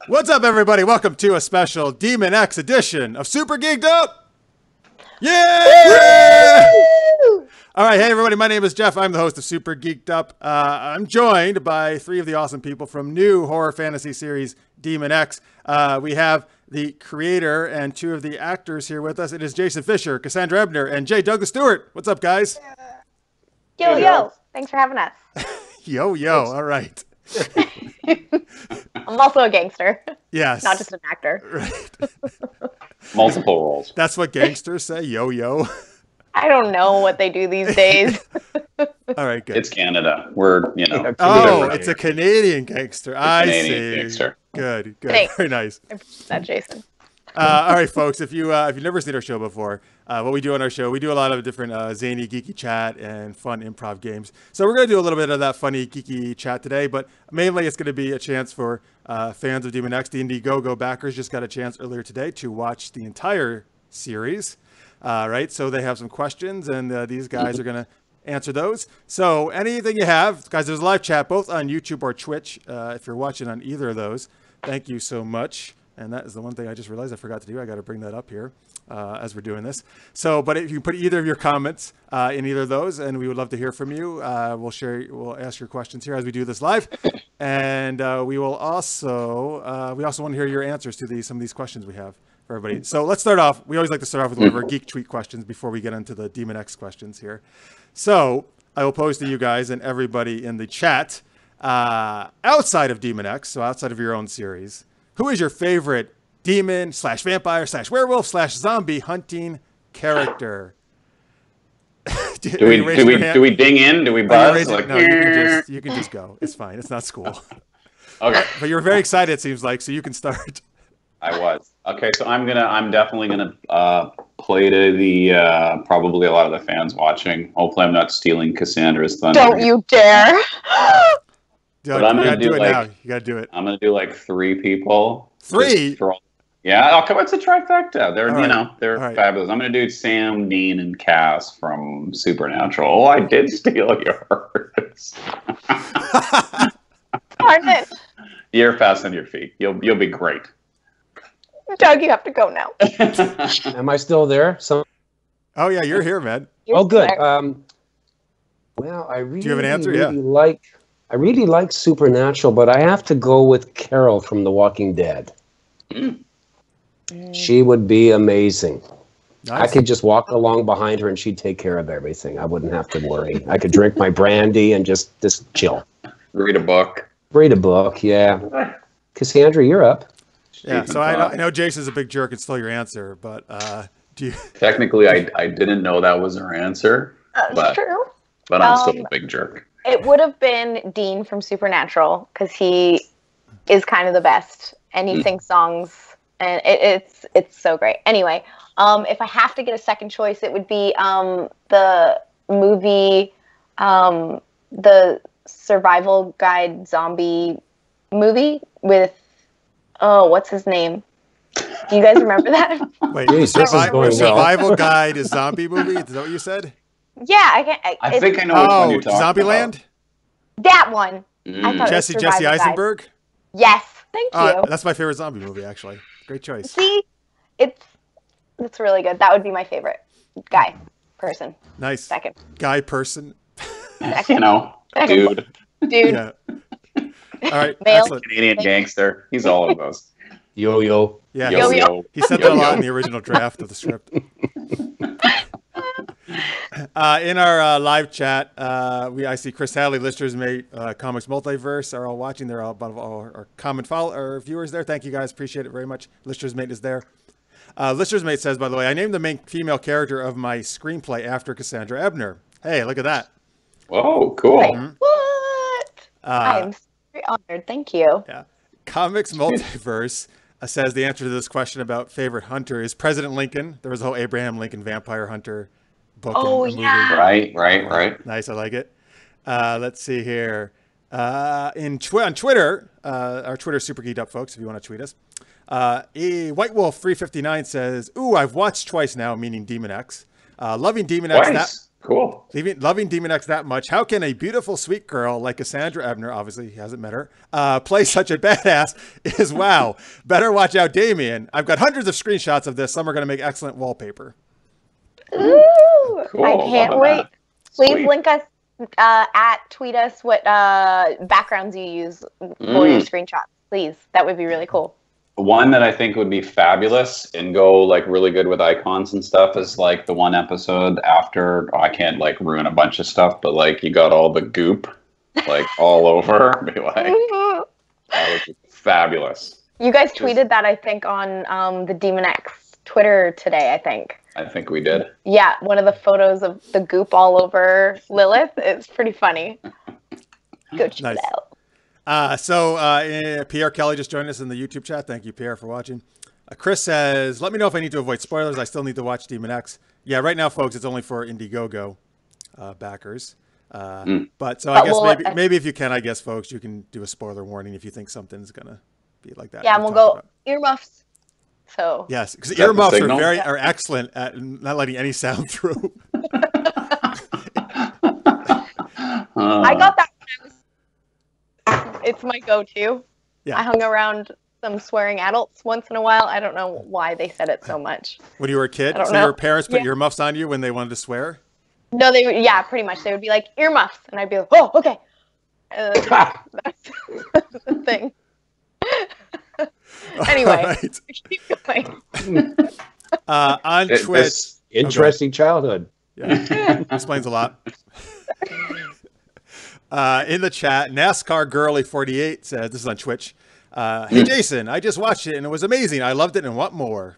What's up, everybody? Welcome to a special Demon X edition of Super Geeked Up. Yeah! All right, hey, everybody. My name is Jeff. I'm the host of Super Geeked Up. I'm joined by three of the awesome people from new horror fantasy series Demon X. We have the creator and two of the actors here with us. It is Jason Fischer, Cassandra Ebner, and J. Stewart. What's up, guys? Yo, yo. Thanks for having us. Yo, yo. All right. I'm also a gangster. Yes. Not just an actor. Right. Multiple roles. That's what gangsters say, yo, yo. I don't know what they do these days. All right, good. It's Canada. We're, Oh, it's a Canadian gangster. I see. Gangster. Good, good. Thanks. Very nice. That Jason. All right, folks. If you've never seen our show before, what we do on our show, we do a lot of different zany, geeky chat and fun improv games. So we're going to do a little bit of that funny, geeky chat today, but mainly it's going to be a chance for fans of Demon X. The Indiegogo backers just got a chance earlier today to watch the entire series, right? So they have some questions, and these guys are going to answer those. So anything you have, guys, there's a live chat both on YouTube or Twitch. If you're watching on either of those, thank you so much. And that is the one thing I just realized I forgot to do. I got to bring that up here as we're doing this. So, but if you put either of your comments in either of those, and we would love to hear from you. We'll ask your questions here as we do this live. And we also want to hear your answers to some of these questions we have for everybody. So let's start off. We always like to start off with one of our geek tweet questions before we get into the Demon X questions here. So I will pose to you guys and everybody in the chat, outside of Demon X, so outside of your own series, who is your favorite demon / vampire / werewolf / zombie hunting character? Do we ding in? Do we buzz? No, you can just go. It's fine. It's not school. Okay. But you're very excited, it seems like, so you can start. I was. Okay, so I'm definitely gonna play to the probably a lot of the fans watching. Hopefully I'm not stealing Cassandra's thunder. Don't you dare. But I'm gonna do it like, now. You gotta do it. I'm gonna do like 3 people. Three? Yeah, come on, it's a trifecta. They're they're right. fabulous. I'm gonna do Sam, Dean, and Cass from Supernatural. Oh, I did steal yours. Darn it. You're fast on your feet. You'll be great. Doug, you have to go now. Am I still there? Oh yeah, you're here, man. You're good. there. Well, I really, Do you have an answer? I really like Supernatural, but I have to go with Carol from The Walking Dead. She would be amazing. Nice. I could just walk along behind her and she'd take care of everything. I wouldn't have to worry. I could drink my brandy and just chill. Read a book. Read a book, yeah. Cassandra, you're up. Yeah, so I know Jason's a big jerk and stole your answer, but do you... Technically, I didn't know that was her answer. That's true. But I'm still a big jerk. It would have been Dean from Supernatural, because he is kind of the best, and he sings songs, and it's so great. Anyway, if I have to get a second choice, it would be the movie, the Survival Guide zombie movie with, what's his name? Do you guys remember that? Wait, Survival Guide is zombie movie? Is that what you said? Yeah, I think I know which one you're talking Zombieland? about. That one. I thought Jesse Eisenberg? Guide. Yes, thank you. That's my favorite zombie movie, actually. Great choice. See, it's really good. That would be my favorite guy, person. Nice. Second. Guy, person. Second. Dude. Yeah. All right. Male. Excellent. Canadian gangster. He's all of those. Yo-yo. Yeah. Yo-yo. He said that a lot in the original draft of the script. In our live chat, I see Chris Hadley, Lister's Mate, Comics Multiverse are all watching. They're all about our common our viewers there. Thank you guys. Appreciate it very much. Lister's Mate is there. Lister's Mate says, by the way, I named the main female character of my screenplay after Cassandra Ebner. Hey, look at that. Whoa, cool. What? I am very honored. Thank you. Yeah. Comics Multiverse says the answer to this question about favorite hunter is President Lincoln. There was a whole Abraham Lincoln vampire hunter book and movie. Right. Nice, I like it. Let's see here. On Twitter, our Twitter Super Geeked Up, folks, if you want to tweet us. White Wolf 359 says, "Ooh, I've watched twice now," meaning Demon X. Loving Demon X. Cool. Loving Demon X that much. How can a beautiful, sweet girl like Cassandra Ebner, obviously he hasn't met her, play such a badass? Is wow. Better watch out, Damien. I've got hundreds of screenshots of this. Some are going to make excellent wallpaper. Ooh, Cool. I can't wait. Please Sweet. link us tweet us what backgrounds you use for your screenshots. Please, that would be really cool. One that I think would be fabulous and go like really good with icons and stuff is like the one episode after, I can't like ruin a bunch of stuff, but like you got all the goop like all over. Be like, that would be fabulous. You guys tweeted that, I think, on the Demon X Twitter today, I think. I think we did. Yeah, one of the photos of the goop all over Lilith. It's pretty funny. Go check it out. Pierre Kelly just joined us in the YouTube chat. Thank you, Pierre, for watching. Chris says, let me know if I need to avoid spoilers. I still need to watch Demon X. Yeah, right now, folks, it's only for Indiegogo backers. But I guess maybe if you can, I guess, folks, you can do a spoiler warning if you think something's going to be like that. Yeah, and we'll go earmuffs. So yes, because earmuffs are excellent at not letting any sound through. I got that when I was. It's my go-to. Yeah. I hung around some swearing adults once in a while. I don't know why they said it so much. When you were a kid, so your parents put earmuffs on you when they wanted to swear? No, they would. Yeah, pretty much. They would be like earmuffs, and I'd be like, "Oh, okay." That's the thing. Anyway, right. keep going. On Twitch, interesting childhood. Yeah, explains a lot. In the chat, NASCAR Girly 48 says, this is on Twitch. Hey Jason, I just watched it and it was amazing. I loved it and want more.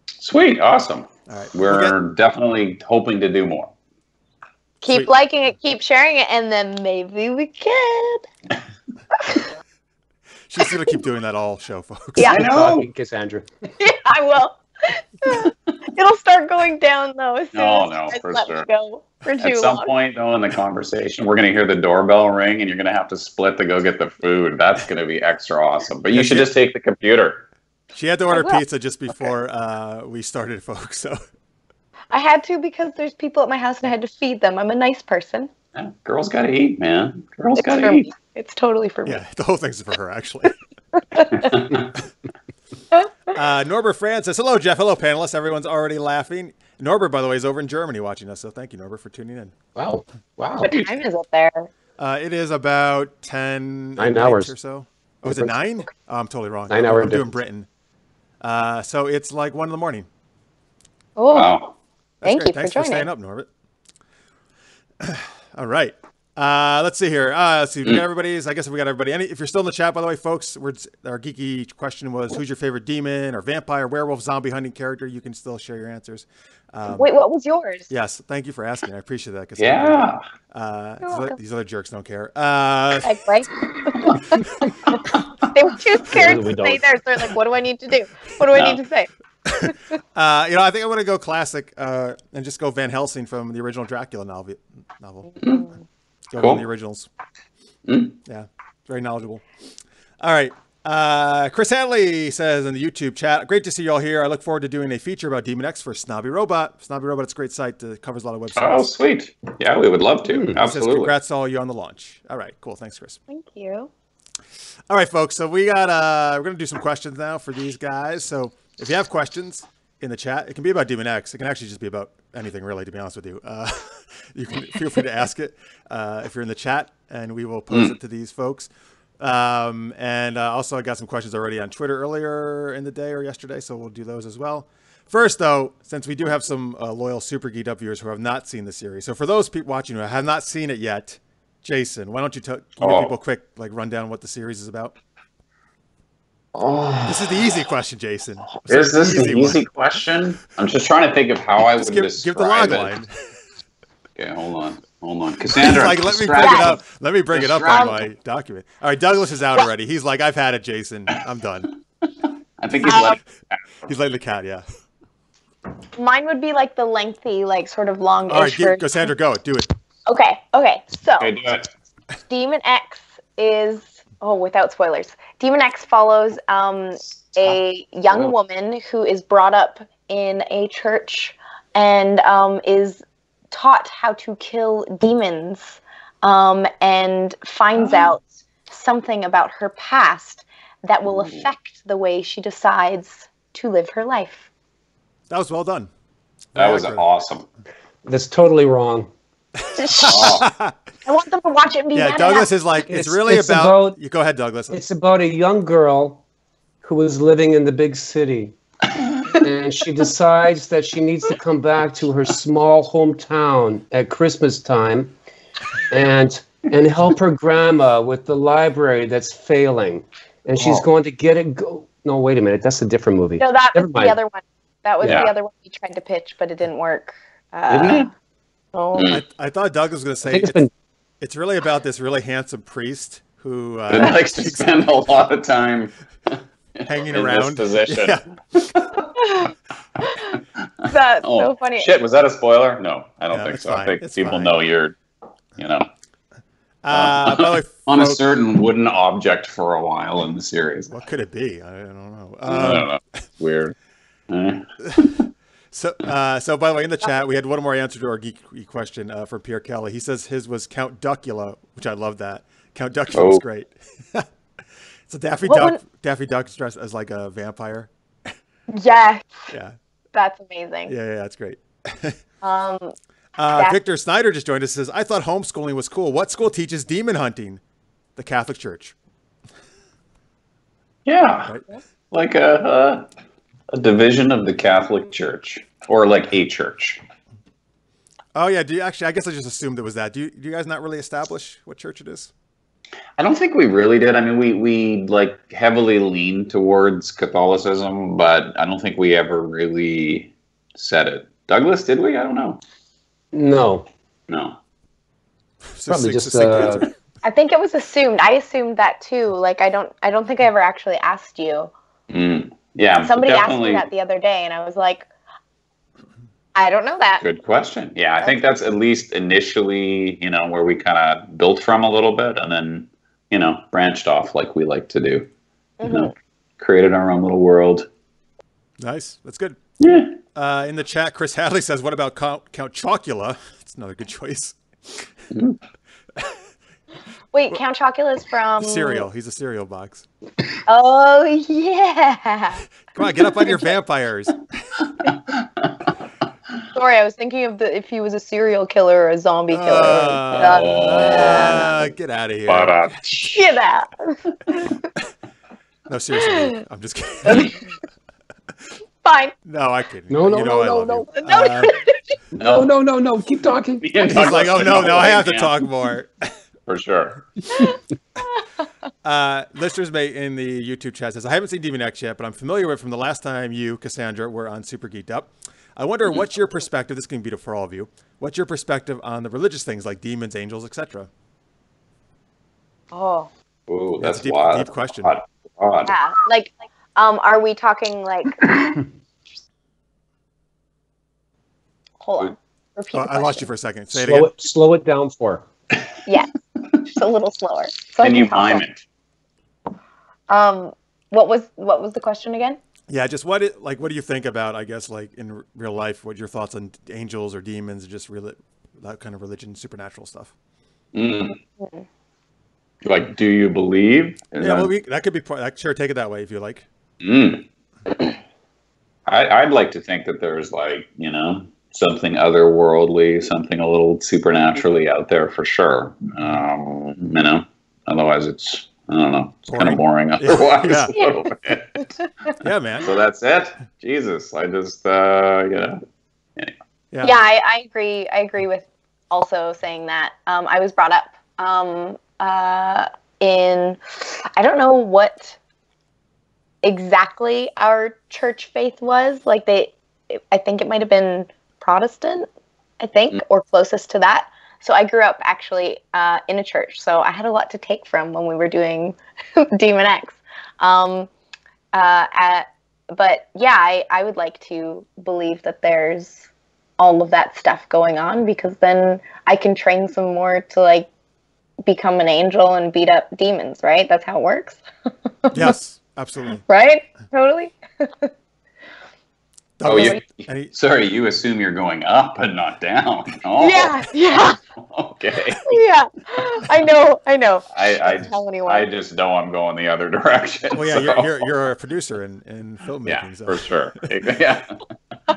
Sweet, awesome. All right, we're definitely hoping to do more. Keep liking it, keep sharing it, and then maybe we can. She's gonna keep doing that all show, folks. Yeah, I know, Cassandra. Yeah, I will. It'll start going down though. As soon as for let sure. me go for too long. At some point, though, in the conversation, we're going to hear the doorbell ring, and you're going to have to split to go get the food. That's going to be extra awesome. But you should just take the computer. She had to order pizza just before we started, folks. So I had to because there's people at my house, and I had to feed them. I'm a nice person. Yeah, girls got to eat, man. Girls got to eat. It's totally for me. Yeah, the whole thing's for her, actually. Norbert Franz says, hello, Jeff. Hello, panelists. Everyone's already laughing. Norbert, by the way, is over in Germany watching us, so thank you, Norbert, for tuning in. Wow. What time is it there? It is about 9 hours or so. Oh, is it 9? Oh, I'm totally wrong. 9 hours. I'm doing Britain. So it's like 1 in the morning. Oh, wow. Thanks for staying up, Norbert. All right. Let's see here. Let's see. We got everybody's. I guess we got everybody. If you're still in the chat, by the way, folks, our geeky question was, who's your favorite demon or vampire, werewolf, zombie hunting character? You can still share your answers. Wait, what was yours? Yes. Thank you for asking. I appreciate that. Yeah. These other jerks don't care. They were too scared to say theirs. They're like, what do I need to do? What do I need to say? I think I'm going to go classic and just go Van Helsing from the original Dracula novel. Go on the originals. Yeah, very knowledgeable. All right. Chris Hadley says in the YouTube chat, great to see you all here. I look forward to doing a feature about Demon X for Snobby Robot. Snobby Robot, it's a great site that covers a lot of websites. Oh, sweet. Yeah, we would love to. Absolutely. Says, congrats to all you on the launch. All right, cool. Thanks, Chris. Thank you. All right, folks. So we got we're going to do some questions now for these guys. So if you have questions in the chat, it can be about Demon X. It can actually just be about anything, really, to be honest with you. You can feel free to ask it if you're in the chat, and we will pose it to these folks. Also, I got some questions already on Twitter earlier in the day or yesterday, so we'll do those as well. First, though, since we do have some loyal Super Geeked Up viewers who have not seen the series, so for those people watching who have not seen it yet, Jason, why don't you give people a quick rundown what the series is about? This is the easy question, Jason. Is this the easy question? I'm just trying to think of how I would describe give the log line. Okay, hold on. Cassandra, let me bring it up. Let me bring it up on my document. All right, Douglas is out already. He's like, I've had it, Jason. I'm done. I think he's letting the cat, yeah. Mine would be like the lengthy, sort of long. All right, Cassandra, go. Do it. Okay. So, okay, do it. Demon X is, without spoilers, Demon X follows a young woman who is brought up in a church and is taught how to kill demons, and finds out something about her past that will affect the way she decides to live her life. That was well done. That was awesome. That's totally wrong. I want them to watch it and be Yeah, mad Douglas at is like, it's really about you go ahead, Douglas. It's about a young girl who was living in the big city. And she decides that she needs to come back to her small hometown at Christmas time and help her grandma with the library that's failing. And she's going to get it. No, wait a minute. That's a different movie. No, that was the other one. That was the other one he tried to pitch, but it didn't work. Didn't it? Oh. I thought Douglas was going to say it's really about this really handsome priest who likes to spend a lot of time hanging in around. this position. Yeah. That's so funny. Shit, was that a spoiler? No, I don't think it's so. fine. I think It's people fine. know you're, By the way, on a folks- certain wooden object for a while in the series. What could it be? I don't know. I don't know. It's weird. So by the way, in the chat, we had one more answer to our geeky question from Pierre Kelly. He says his was Count Duckula, which I love that. Count Duckula was great. So Daffy Duck's dressed as like a vampire. Yes. Yeah. That's amazing. Yeah, that's great. That- Victor Snyder just joined us. Says, I thought homeschooling was cool. What school teaches demon hunting? The Catholic Church. Yeah, Right? like a division of the Catholic Church, or like a church. Oh yeah. I guess I just assumed it was that. Do you guys not really establish what church it is? I don't think we really did. I mean, we like heavily lean towards Catholicism, but I don't think we ever really said it. Douglas, did we? I don't know. No. Succinct Probably just answer. I think it was assumed. I assumed that too. Like I don't think I ever actually asked you. Yeah, Somebody asked me definitely. that the other day, and I was like, I don't know that. Good question. Yeah, I think that's at least initially, where we kind of built from a little bit, and then, branched off like we like to do. Created our own little world. Nice. That's good. Yeah. In the chat, Chris Hadley says, what about Count Chocula? That's another good choice. Wait, Count Chocula is from Cereal. He's a cereal box. Oh yeah. Come on, get up on your vampires. Sorry, I was thinking of if he was a serial killer or a zombie killer. Get out of here. Get out. No, seriously. I'm just kidding. Fine. No, I kidding. No. I love you. No. Keep talking. He's like, oh, no, I have to talk more. For sure. Listeners in the YouTube chat says, I haven't seen Demon X yet, but I'm familiar with it from the last time you, Cassandra, were on Super Geeked Up. I wonder what's your perspective, this can be for all of you, what's your perspective on the religious things like demons, angels, etc.? Oh. Ooh, that's a wild. deep question. Odd. Yeah. Like, are we talking like? Hold on. Repeat. I lost you for a second. Say it again. Slow it down for. Yeah, just a little slower. So Can I you follow. mime it? What was the question again? Yeah, just what do you think about, I guess, like in real life, what your thoughts on angels or demons, or just that kind of religion, supernatural stuff? Like, do you believe? That could be sure, take it that way if you like. I'd like to think that there's like, something otherworldly, something a little supernaturally out there for sure. Otherwise it's, I don't know, it's kind of boring otherwise. Yeah. A little bit. Yeah, man. So that's it. Jesus, I just, Yeah. I agree. I agree with also saying that. I was brought up in, I don't know what exactly our church faith was. Like I think it might have been Protestant, or closest to that. So I grew up actually in a church. So I had a lot to take from when we were doing Demon X. But yeah, I would like to believe that there's all of that stuff going on, because then I can train some more to like become an angel and beat up demons, right? That's how it works. Yes, absolutely. Right? Totally. Douglas, sorry, you assume you're going up and not down. Oh. Yeah. Okay. Yeah. I know. I just know I'm going the other direction. Well, yeah, so. you're a producer in filmmaking. Yeah, so. for sure. Yeah.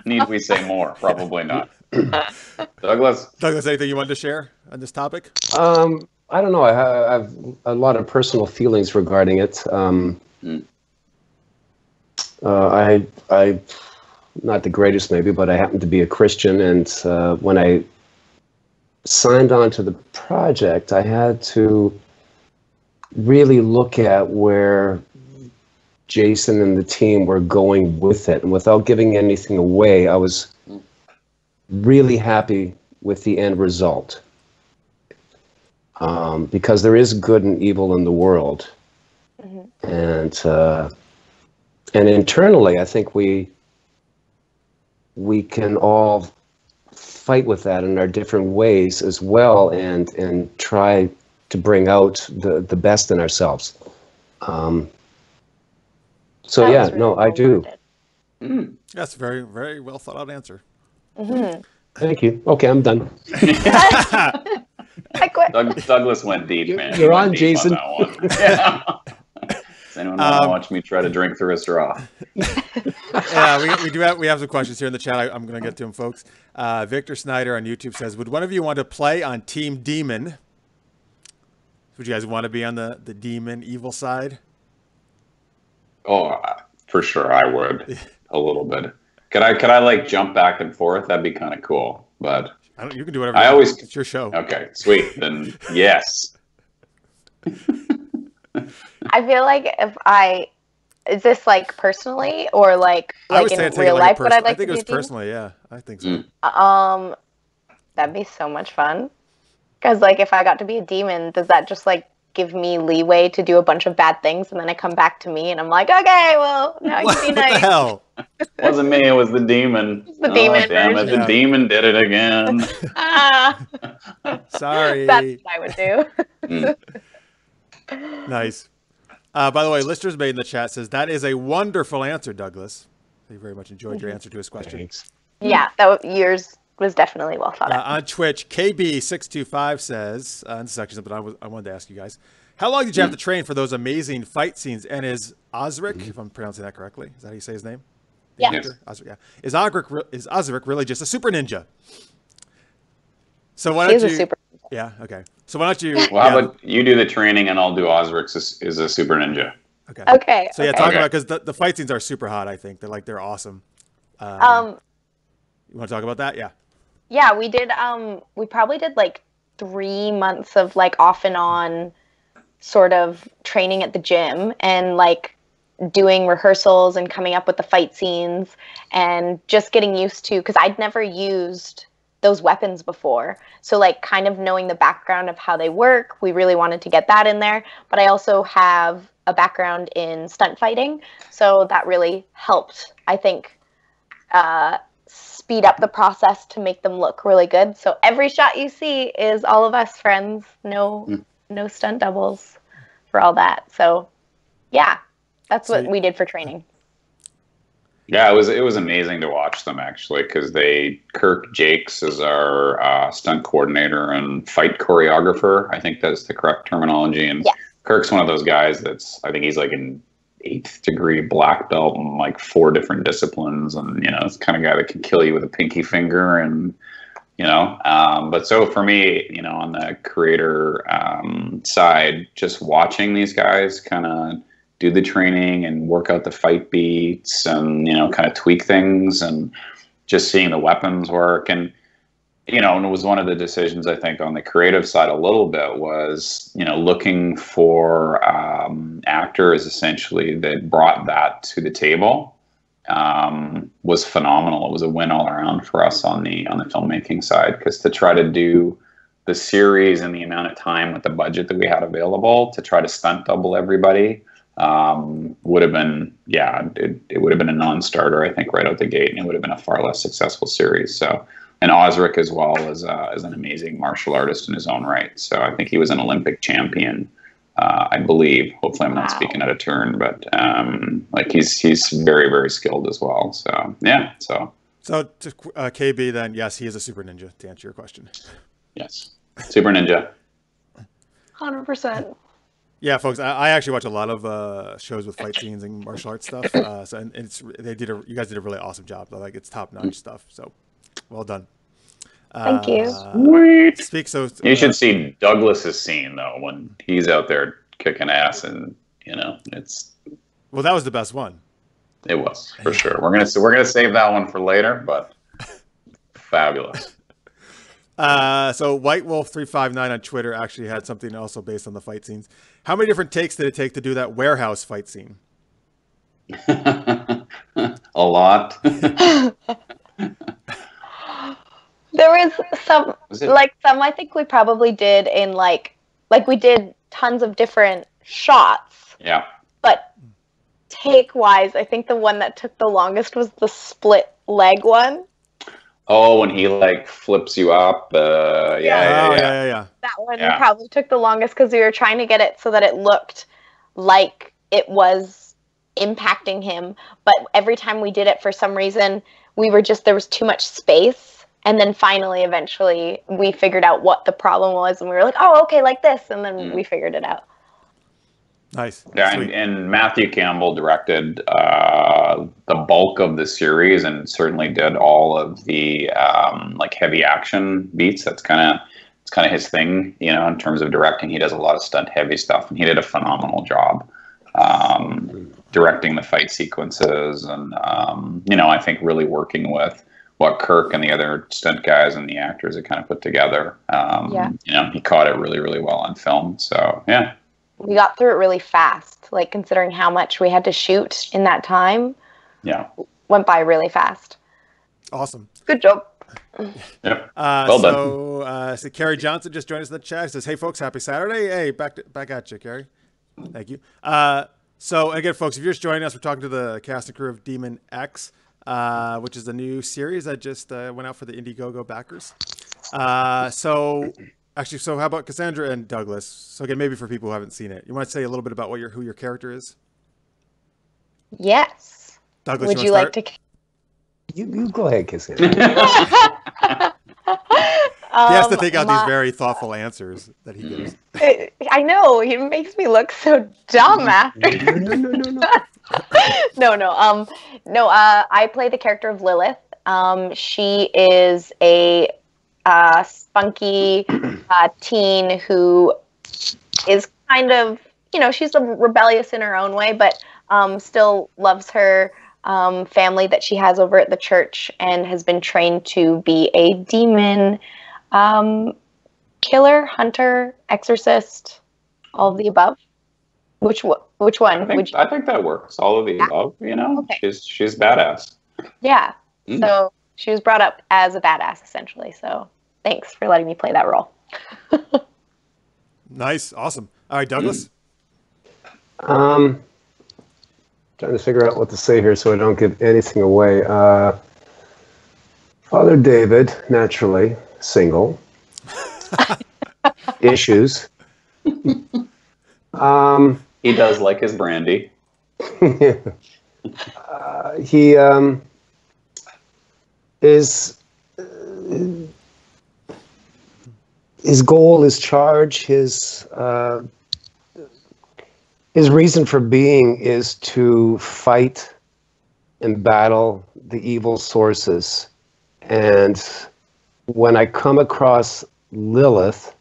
Need we say more? Probably not. Douglas, anything you wanted to share on this topic? I don't know. I have a lot of personal feelings regarding it. I not the greatest maybe, but I happen to be a Christian, and when I signed on to the project, I had to really look at where Jason and the team were going with it. And without giving anything away, I was really happy with the end result. Because there is good and evil in the world. And internally, I think we can all fight with that in our different ways as well, and try to bring out the best in ourselves. So yeah, really no, I do. That's a very, very well thought out answer. Thank you. Okay, I'm done. I quit. Douglas went deep, man. You're on, Jason. On that one. Yeah. Does anyone want to watch me try to drink through a straw? We have some questions here in the chat. I'm going to get to them, folks. Victor Snyder on YouTube says, would one of you want to play on Team Demon? Would you guys want to be on the demon evil side? Oh, for sure I would. A little bit. Could I like jump back and forth? That'd be kind of cool. But you can do whatever. It's your show. Okay, sweet. Then yes. I feel like is this like personally or like in real life? But I'd like I think to it was do personally. Yeah, I think so. That'd be so much fun. Because like if I got to be a demon, does that just like give me leeway to do a bunch of bad things, and then I come back to me and I'm like, okay, well now you can be nice. What the hell? It wasn't me. It was the demon. It's the demon. Damn it! The demon did it again. Sorry. That's what I would do. Nice. By the way, listeners made in the chat says that is a wonderful answer, Douglas. They very much enjoyed your answer to his question. Thanks. Yeah, yours was definitely well thought out. On Twitch, KB625 says, and this is actually something I wanted to ask you guys. How long did you have to train for those amazing fight scenes? And is Osric, if I'm pronouncing that correctly, is that how you say his name? Yeah. Yes. Osric, yeah. Is Osric really just a super ninja? So why don't you? He's a super ninja. Yeah. Okay. So why don't you? Well, how about you do the training and I'll do Osric is a super ninja. Okay. Okay. So yeah, talk about because the fight scenes are super hot. I think they're awesome. You want to talk about that? Yeah. Yeah, we did. We probably did like 3 months of like off and on sort of training at the gym and like doing rehearsals and coming up with the fight scenes and just getting used to, because I'd never used those weapons before. So like kind of knowing the background of how they work, we really wanted to get that in there. But I also have a background in stunt fighting. So that really helped, I think, speed up the process to make them look really good. So every shot you see is all of us friends, no stunt doubles for all that. So yeah, that's what we did for training. Yeah, it was amazing to watch them actually, because Kirk Jakes is our stunt coordinator and fight choreographer. I think that's the correct terminology. And yeah. Kirk's one of those guys I think he's like an 8th degree black belt in like 4 different disciplines, and it's the kind of guy that can kill you with a pinky finger, and but so for me, on the creator side, just watching these guys kind of do the training and work out the fight beats and kind of tweak things, and just seeing the weapons work, and and it was one of the decisions I think on the creative side a little bit was looking for actors essentially that brought that to the table was phenomenal. It was a win all around for us on the filmmaking side, because to try to do the series and the amount of time with the budget that we had available to try to stunt double everybody would have been it would have been a non-starter, I think, right out the gate, and it would have been a far less successful series. So. And Osric as well as an amazing martial artist in his own right. So I think he was an Olympic champion I believe. Hopefully, I'm not speaking out of turn, but like he's very, very skilled as well. So yeah, so to KB, then yes, he is a super ninja. To answer your question, yes, super ninja. 100%. Yeah, folks, I actually watch a lot of shows with fight scenes and martial arts stuff. So and you guys did a really awesome job. Like it's top notch stuff. So well done. Thank you. Sweet. You should see Douglas's scene though when he's out there kicking ass, and it's. Well, that was the best one. It was for sure. We're gonna save that one for later, but fabulous. So White Wolf 359 on Twitter actually had something also based on the fight scenes. How many different takes did it take to do that warehouse fight scene? A lot. There was some I think we probably did in like we did tons of different shots. Yeah. But take wise, I think the one that took the longest was the split leg one. Oh, when he like flips you up. Yeah. That one probably took the longest because we were trying to get it so that it looked like it was impacting him. But every time we did it, for some reason, there was too much space. And then finally, eventually, we figured out what the problem was. And we were like, oh, okay, like this. And then we figured it out. Nice. Yeah, and Matthew Campbell directed the bulk of the series and certainly did all of the like heavy action beats. It's kind of his thing, in terms of directing. He does a lot of stunt heavy stuff, and he did a phenomenal job directing the fight sequences, and I think really working with what Kirk and the other stunt guys and the actors had kind of put together. He caught it really, really well on film. So yeah. We got through it really fast, like considering how much we had to shoot in that time. Yeah. Went by really fast. Awesome. Good job. Yep. Well done. So Carrie Johnson just joined us in the chat. Says, hey, folks, happy Saturday. Hey, back at you, Carrie. Thank you. So again, folks, if you're just joining us, we're talking to the cast and crew of Demon X, which is a new series that just went out for the Indiegogo backers. So how about Cassandra and Douglas? So again, maybe for people who haven't seen it, you want to say a little bit about who your character is? Yes. Douglas, would you like to? You go ahead, Cassandra. He has to think out these very thoughtful answers that he gives. I know, he makes me look so dumb after. No. I play the character of Lilith. She is a spunky teen who is kind of, she's rebellious in her own way, but still loves her family that she has over at the church, and has been trained to be a demon killer, hunter, exorcist, all of the above. Which one? I think that works. All of the above. Okay. She's badass. Yeah. So she was brought up as a badass, essentially. So thanks for letting me play that role. Nice. Awesome. All right, Douglas. Trying to figure out what to say here so I don't give anything away. Father David, naturally, single. Issues. He does like his brandy. He is his goal, his charge, his reason for being is to fight and battle the evil sources. And when I come across Lilith,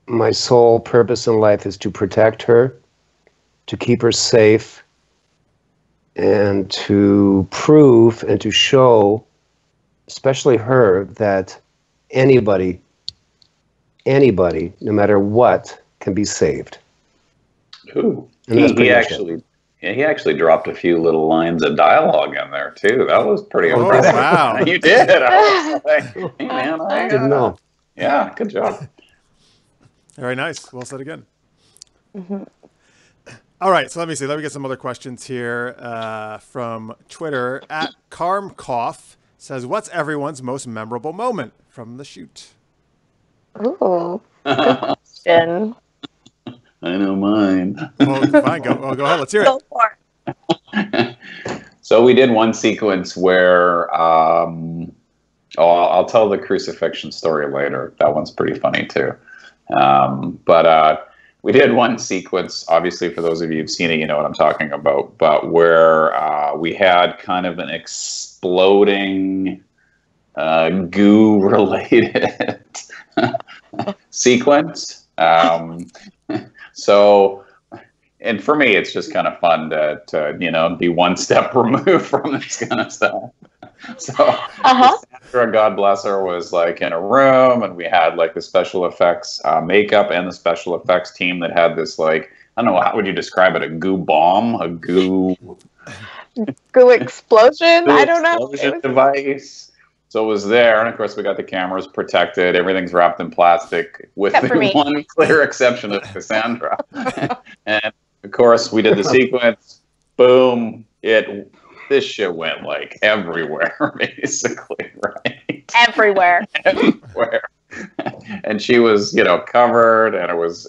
my sole purpose in life is to protect her, to keep her safe, and to prove and to show, especially her, that anybody, no matter what, can be saved. Ooh. He actually dropped a few little lines of dialogue in there too. That was pretty impressive. Wow. You did. I was like, hey man, I didn't know. Yeah, good job. Very nice. Well said again. Mm-hmm. All right, so let me see. Let me get some other questions here from Twitter. At Carmcoff says, "What's everyone's most memorable moment from the shoot?" Ooh, good question. I know mine. Well, fine. Go ahead. Let's hear it. Go for it. So we did one sequence where, I'll tell the crucifixion story later. That one's pretty funny too. But we did one sequence, obviously for those of you who've seen it, you know what I'm talking about, but where we had kind of an exploding goo-related sequence. So, and for me, it's just kind of fun to be one step removed from this kind of stuff. So, Cassandra, God bless her, was like in a room, and we had like the special effects makeup and the special effects team that had this like, I don't know, how would you describe it? A goo bomb, a goo explosion. I don't know. Explosion device. So it was there, and of course we got the cameras protected. Everything's wrapped in plastic, with the one clear exception of Cassandra. And of course, we did the sequence. Boom! This shit went like everywhere, basically, right? Everywhere. Everywhere. And she was, covered, and it was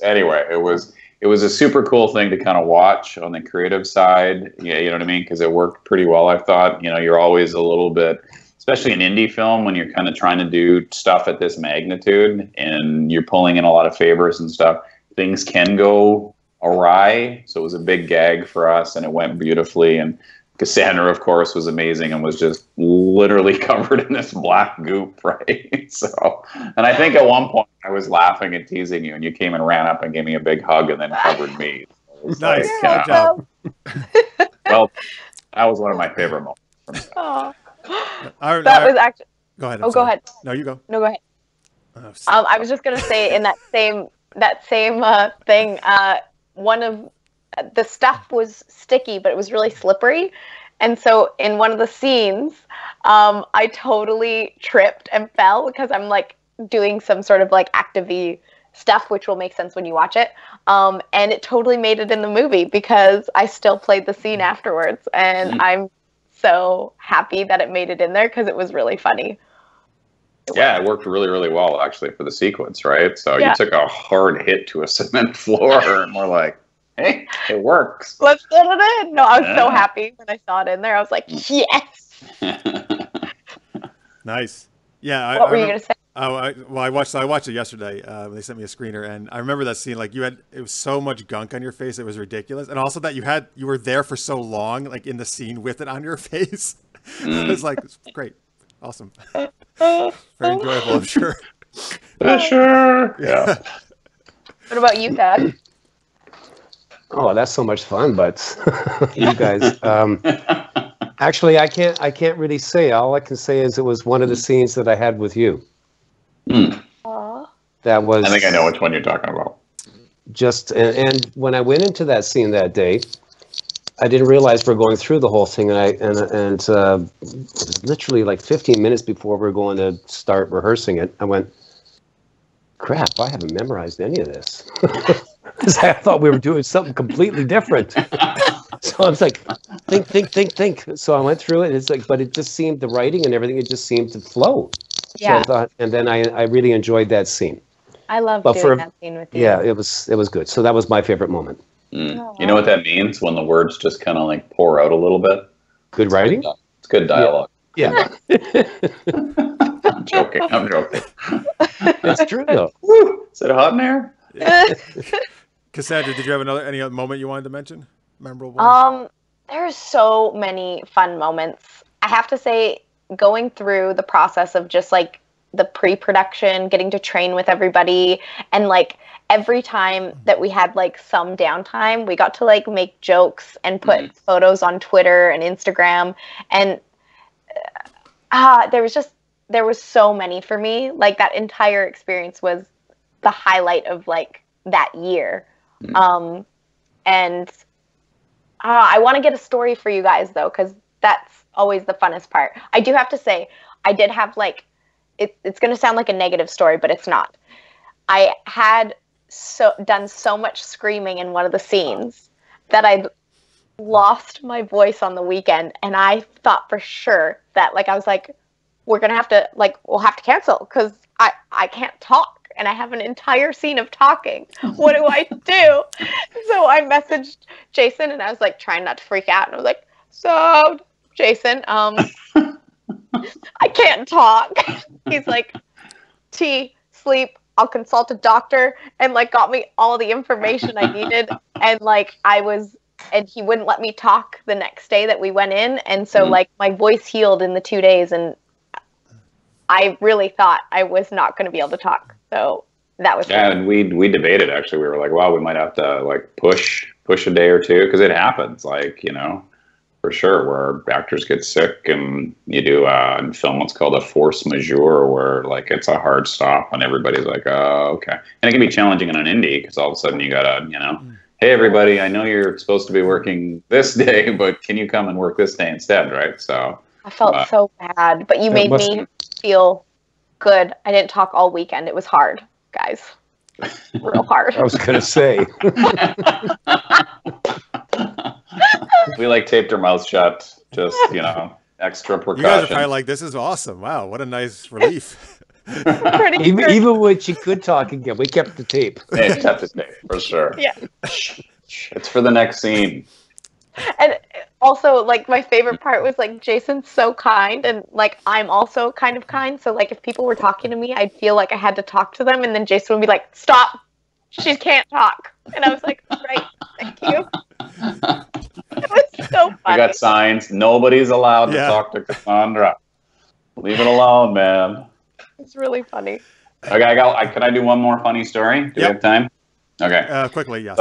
a super cool thing to kind of watch on the creative side. Yeah, you know what I mean? Because it worked pretty well, I thought. You're always a little bit, especially in indie film, when you're kind of trying to do stuff at this magnitude and you're pulling in a lot of favors and stuff, things can go awry. So it was a big gag for us, and it went beautifully. And Cassandra, of course, was amazing and was just literally covered in this black goop, right? So, and I think at one point I was laughing and teasing you, and you came and ran up and gave me a big hug and then covered me. Nice. Good job. Well, that was one of my favorite moments. Oh. That was actually. Go ahead. Go ahead. No, you go. No, go ahead. I was just gonna say in that same thing. One of the stuff was sticky, but it was really slippery, and so in one of the scenes, I totally tripped and fell because I'm like doing some sort of like active-y stuff, which will make sense when you watch it. And it totally made it in the movie because I still played the scene afterwards, and I'm so happy that it made it in there because it was really funny. It worked really, really well actually for the sequence, right? So you took a hard hit to a cement floor, and we're like, hey, it works. Let's get it in. No, I was so happy when I saw it in there. I was like, yes. Nice. Yeah. What were you gonna say? I watched it yesterday. They sent me a screener, and I remember that scene. Like it was so much gunk on your face, it was ridiculous. And also that you were there for so long, like in the scene with it on your face. It was like, it's great, awesome, very enjoyable, I'm sure. Sure. Yeah. What about you, Dad? Oh, that's so much fun, but you guys. Actually, I can't really say. All I can say is it was one of the scenes that I had with you. That was. I think I know which one you're talking about. And when I went into that scene that day, I didn't realize we're going through the whole thing, and it was literally like 15 minutes before we were going to start rehearsing it. I went, crap! I haven't memorized any of this. I thought we were doing something completely different. So I was like, think. So I went through it, and it's like, but it just seemed, the writing and everything, it just seemed to flow. Yeah. So I thought, and then I really enjoyed that scene. I love doing that scene with you. Yeah, it was good. So that was my favorite moment. You know what that means? When the words just kind of like pour out a little bit. Good writing? It's good dialogue. Yeah. I'm joking. It's true though. Woo! Is it hot in there? Yeah. Cassandra, did you have any other moment you wanted to mention? Memorable one? There's so many fun moments. I have to say, going through the process of just like the pre-production, getting to train with everybody, and like every time that we had like some downtime, we got to like make jokes and put photos on Twitter and Instagram, and there was so many for me. Like that entire experience was the highlight of like that year. And I want to get a story for you guys though, because that's always the funnest part. I do have to say, I did have like, it's going to sound like a negative story, but it's not. I had done so much screaming in one of the scenes that I lost my voice on the weekend, and I thought for sure that like I was like, we'll have to cancel because I can't talk. and I have an entire scene of talking. What do I do? So I messaged Jason, and I was like trying not to freak out, and I was like, so Jason, I can't talk. He's like, T, sleep, I'll consult a doctor, and like got me all the information I needed, and like and he wouldn't let me talk the next day that we went in, and so like my voice healed in the 2 days, and I really thought I was not going to be able to talk. So that was yeah, and we debated actually. We were like, well, we might have to like push a day or two, because it happens, like, you know, for sure, where actors get sick and you do in film what's called a force majeure, where like it's a hard stop and everybody's like, oh, okay. And it can be challenging in an indie, because all of a sudden you gotta, you know, hey everybody, I know you're supposed to be working this day, but can you come and work this day instead, right? So I felt so bad, but you made me feel good. I didn't talk all weekend. It was hard, guys. Real hard. I was going to say. We like taped her mouth shut, just, you know, extra precaution. You guys are probably like, this is awesome. Wow, what a nice relief. Even when she could talk again, we kept the tape. Hey, kept the tape, for sure. Yeah. It's for the next scene. And also, like, my favorite part was, like, Jason's so kind, and, like, I'm also kind of kind, so, like, if people were talking to me, I'd feel like I had to talk to them, and then Jason would be like, stop, she can't talk. And I was like, right, thank you. It was so funny. We got signs, nobody's allowed to talk to Cassandra. Leave it alone, man. It's really funny. Okay, can I do one more funny story? Do we have time? Okay. Quickly, yes.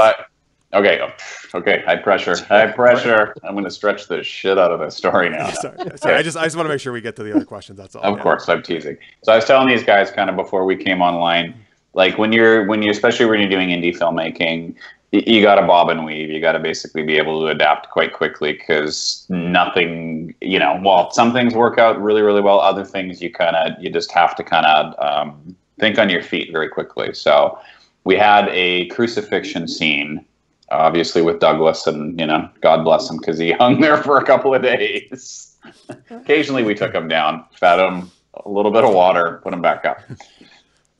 Okay, high pressure. I'm going to stretch the shit out of this story now. Sorry. I just want to make sure we get to the other questions. That's all. Of course, I'm teasing. So I was telling these guys kind of before we came online, like when you especially when you're doing indie filmmaking, you got to bob and weave. You got to basically be able to adapt quite quickly, because nothing, you know, well, some things work out really, really well. Other things you just have to kind of think on your feet very quickly. So we had a crucifixion scene, obviously with Douglas, and, you know, God bless him, because he hung there for a couple of days. Occasionally we took him down, fed him a little bit of water, put him back up.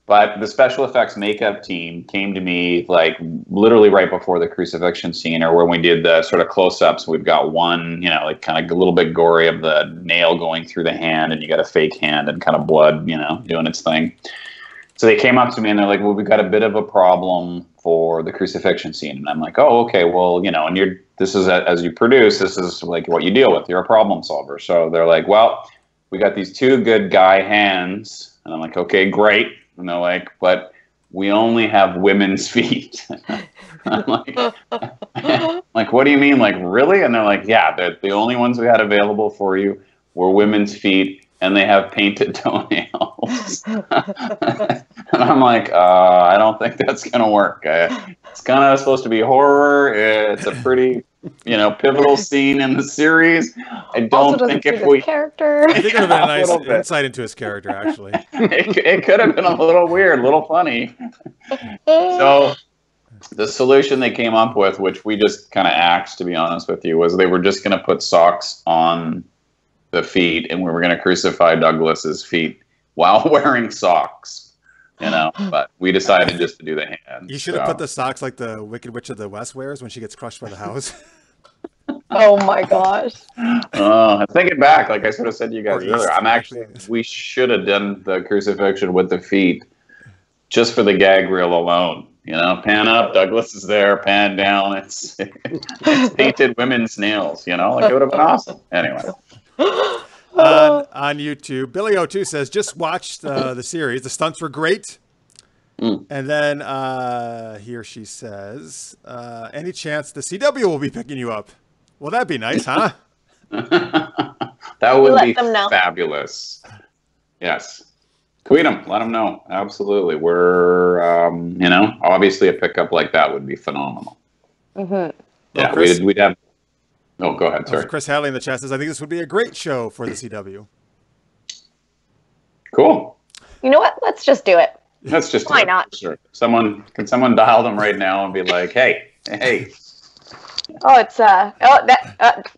But the special effects makeup team came to me like literally right before the crucifixion scene, or when we did the sort of close-ups. We've got one, you know, like kind of a little bit gory of the nail going through the hand, and you got a fake hand and kind of blood, you know, doing its thing. So they came up to me and they're like, well, we've got a bit of a problem for the crucifixion scene. And I'm like, oh, okay, well, you know, and this is, as you produce, this is like what you deal with. You're a problem solver. So they're like, well, we got these two good guy hands. And I'm like, okay, great. And they're like, but we only have women's feet. I'm like, what do you mean? Like, really? And they're like, yeah, the only ones we had available for you were women's feet, and they have painted toenails. And I'm like, I don't think that's going to work. It's kind of supposed to be horror. It's a pretty, you know, pivotal scene in the series. I don't think if we... character. I think it would have been a nice insight into his character, actually. It could have been a little weird, a little funny. So the solution they came up with, which we just kind of axed, to be honest with you, was they were just going to put socks on the feet, and we were going to crucify Douglas's feet while wearing socks. You know, but we decided just to do the hand. You should have put the socks like the Wicked Witch of the West wears when she gets crushed by the house. Oh my gosh. I'm thinking back, like I sort of said to you guys earlier, we should have done the crucifixion with the feet just for the gag reel alone. You know, pan up, Douglas is there, pan down, it's painted women's nails, you know, like it would have been awesome. Anyway. On YouTube, Billy02 says, just watched the series. The stunts were great. And then he or she says, any chance the CW will be picking you up? Well, that'd be nice, huh? That would be fabulous. Yes. Tweet them. Let them know. Absolutely. We're, you know, obviously a pickup like that would be phenomenal. Mm-hmm. Yeah, Chris, we'd have... Oh, go ahead. Sorry. Chris Hadley in the chat says, I think this would be a great show for the CW. Cool. You know what? Let's just do it. Let's just Why not? Sure. Can someone dial them right now and be like, hey. Oh, it's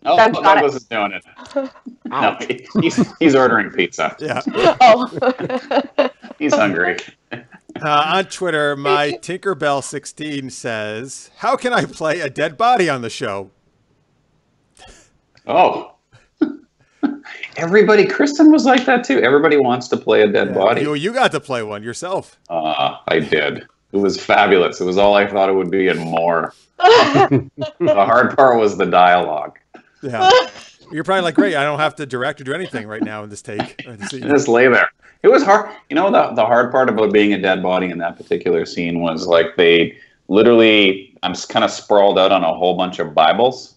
Douglas is doing it. No, he's ordering pizza. Yeah. Oh. He's hungry. On Twitter, my Tinkerbell16 says, "How can I play a dead body on the show?" Oh. Everybody, Kristen was like that too. Everybody wants to play a dead body. You got to play one yourself. I did. It was fabulous. It was all I thought it would be and more. The hard part was the dialogue. Yeah. You're probably like, great, I don't have to direct or do anything right now in this take. Just lay there. It was hard. You know, the hard part about being a dead body in that particular scene was like they literally, I'm kind of sprawled out on a whole bunch of Bibles.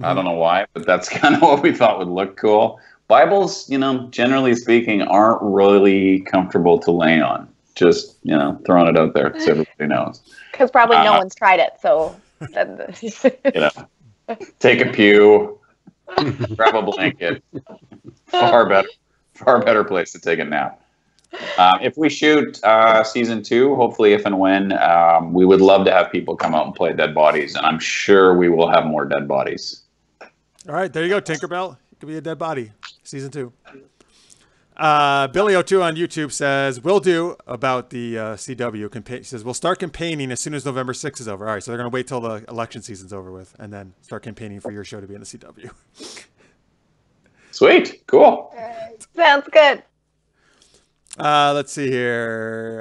I don't know why, but that's kind of what we thought would look cool. Bibles, you know, generally speaking, aren't really comfortable to lay on. Just, you know, throwing it out there so everybody knows. Because probably no one's tried it, so. You know, take a pew, grab a blanket. Far better place to take a nap. If we shoot season 2, hopefully if and when, we would love to have people come out and play dead bodies, and I'm sure we will have more dead bodies. All right, there you go, Tinkerbell. It could be a dead body, season 2. Billy02 on YouTube says, "Will do about the CW campaign." He says, "We'll start campaigning as soon as November 6th is over." All right, so they're going to wait till the election season's over with, and then start campaigning for your show to be in the CW. Sweet, cool. Sounds good. Let's see here.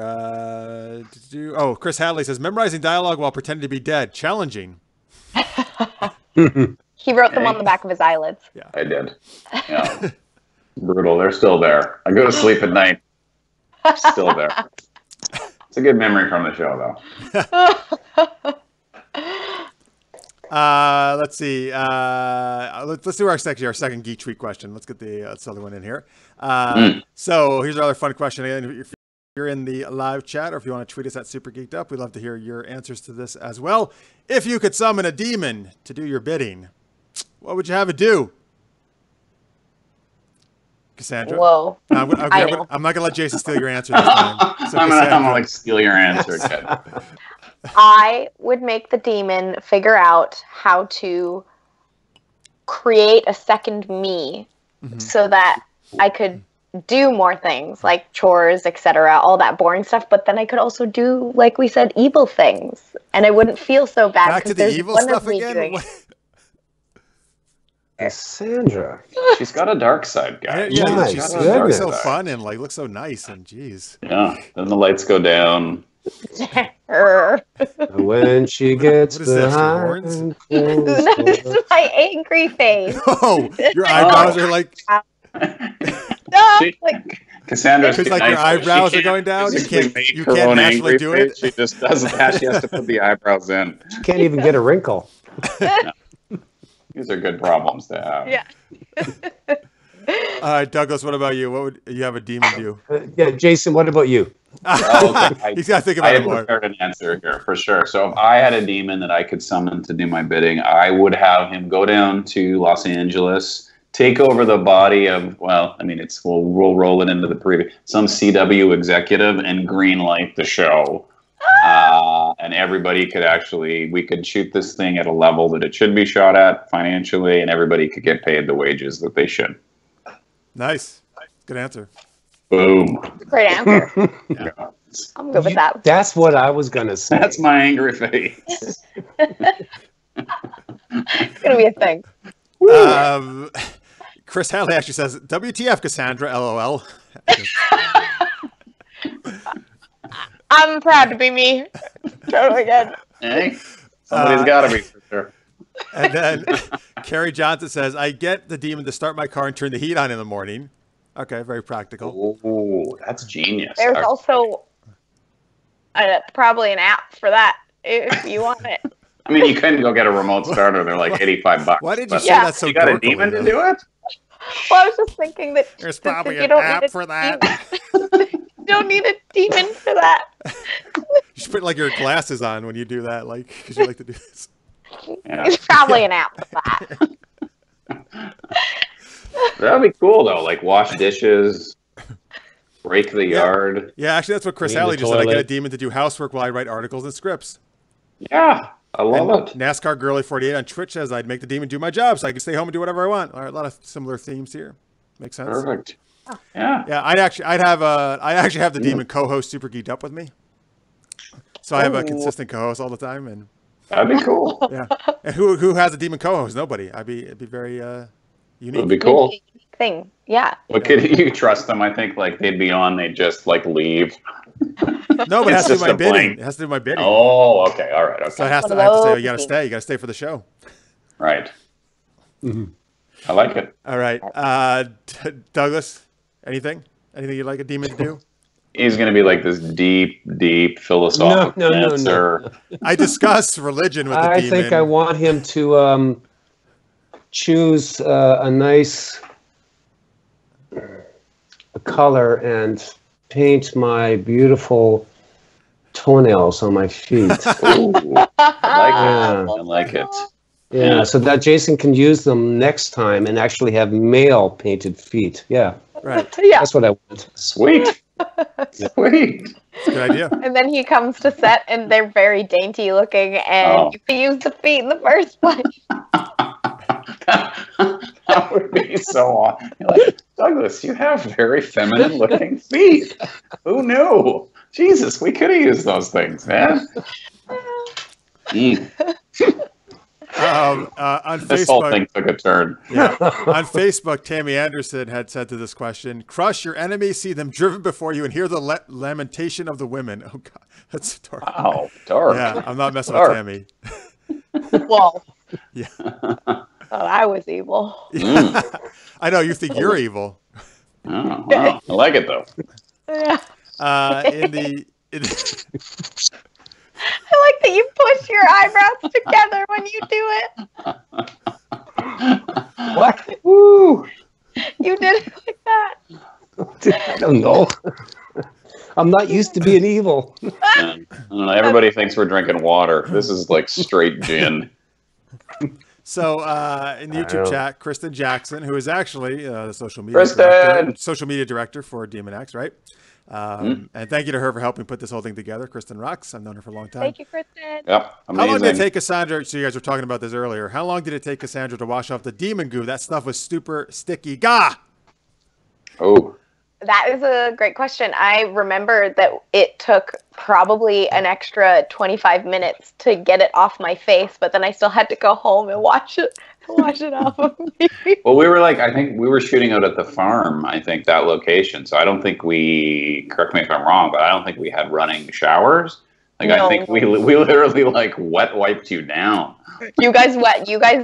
Chris Hadley says, "Memorizing dialogue while pretending to be dead. Challenging." He wrote them on the back of his eyelids. Yeah, I did. Yeah. Brutal. They're still there. I go to sleep at night. Still there. It's a good memory from the show, though. Let's see. Let's do our second geek tweet question. Let's get this other one in here. So here's our other fun question. Again, if you're in the live chat or if you want to tweet us at Super Geeked Up, we'd love to hear your answers to this as well. If you could summon a demon to do your bidding, what would you have it do? Cassandra? Whoa. I'm not going to let Jason steal your answer this time. So I'm gonna like steal your answer, Ted. I would make the demon figure out how to create a second me so that I could do more things like chores, etc., all that boring stuff, but then I could also do, like we said, evil things, and I wouldn't feel so bad. Back to the evil stuff again? Cassandra. She's got a dark side, guys. Yeah, Nice. she's Goodness. so fun and like looks so nice, and geez. Yeah. Then the lights go down. When she gets What is this, your horns? behind This is my angry face. Oh, your eyebrows are like, Cassandra's because like your eyebrows are going down. You can't naturally do it. She just does that. She has to put the eyebrows in. She can't even get a wrinkle. These are good problems to have. Yeah. All right, Douglas, what about you? What would you have a demon do? Yeah, Jason, what about you? He's got to think about I it more. prepared an answer here for sure. So if I had a demon that I could summon to do my bidding, I would have him go down to Los Angeles, take over the body of, well, I mean, we'll roll it into the preview, some CW executive and green light the show. And everybody could we could shoot this thing at a level that it should be shot at financially, and everybody could get paid the wages that they should. Nice. Good answer. Boom. Great answer. Yeah. I'm good with that. That's what I was going to say. That's my angry face. It's going to be a thing. Chris Hadley actually says, "WTF, Cassandra, LOL." I'm proud to be me. Totally good. Hey, somebody's got to be for sure. And then Carrie Johnson says, "I get the demon to start my car and turn the heat on in the morning." Okay, very practical. Oh, that's genius. There's also probably an app for that if you want it. I mean, you couldn't go get a remote starter. They're like $85. Why did you But say that so you got a dorkily, demon to though? do it? Well, I was just thinking that There's probably you an don't app need a for that. You don't need a demon for that. You should put like your glasses on when you do that, like because you like to do this. Yeah. There's probably an app for that. That'd be cool though. Like wash dishes, rake the yard. Yeah, actually, that's what Chris Clean Hadley the just said. I get a toilet. demon to do housework while I write articles and scripts. Yeah, I love And it. NASCAR Girly 48 on Twitch says I'd make the demon do my job so I can stay home and do whatever I want. All right, a lot of similar themes here. Makes sense. Perfect. Yeah. Yeah, I'd actually have the demon co-host Super Geeked Up with me. So I have a consistent co-host all the time, and That'd be cool. yeah. And who has a demon co-host? Nobody. It'd be very unique. It'd be cool. Thing. Yeah. But could you trust them? I think like they'd be on, they'd just like leave. No, but it has to do It's my just a bidding. blank. It has to do my bidding. Oh, okay. All right. So I Okay. have to say, you gotta stay for the show. Right. Mm-hmm. I like it. All right. Douglas, anything you'd like a demon to do? He's going to be like this deep philosophical No. answer. I discuss religion with the demon. I think I want him to choose a nice color and paint my beautiful toenails on my feet. Ooh, I like it. Yeah, so that Jason can use them next time and actually have male painted feet. Yeah, Right. Yeah. that's what I want. Sweet. Sweet. It's a good idea. And then he comes to set and they're very dainty looking and you can use the feet in the first place. That would be so awesome. Like, Douglas, you have very feminine looking feet. Who knew? Jesus, we could have used those things, man. On This whole Facebook, thing took a turn. yeah, on Facebook, Tammy Anderson had said to this question: "Crush your enemies, see them driven before you, and hear the lamentation of the women." Oh God, that's dark. Wow, dark. Yeah, I'm not messing Dark. with Tammy. Well, Yeah, thought I was evil. I know you think you're evil. Oh, wow. I like it though. Yeah. I like that you push your eyebrows together when you do it. What? Woo! You did it like that. I don't know. I'm not used to being evil. I don't know, everybody thinks we're drinking water. This is like straight gin. So in the YouTube chat, Kristen Jackson, who is actually the social media director for Demon X, right? And thank you to her for helping put this whole thing together. Kristen rocks. I've known her for a long time. Thank you, Kristen. Yep, amazing. How long did it take Cassandra? So you guys were talking about this earlier. How long did it take Cassandra to wash off the demon goo? That stuff was super sticky. Gah! Oh, That is a great question. I remember that it took probably an extra 25 minutes to get it off my face, but then I still had to go home and wash it off of me. well, I think we were shooting out at the farm, I think, that location. So I don't think correct me if I'm wrong, but I don't think we had running showers. Like, No. I think we literally like wet wiped you down. You guys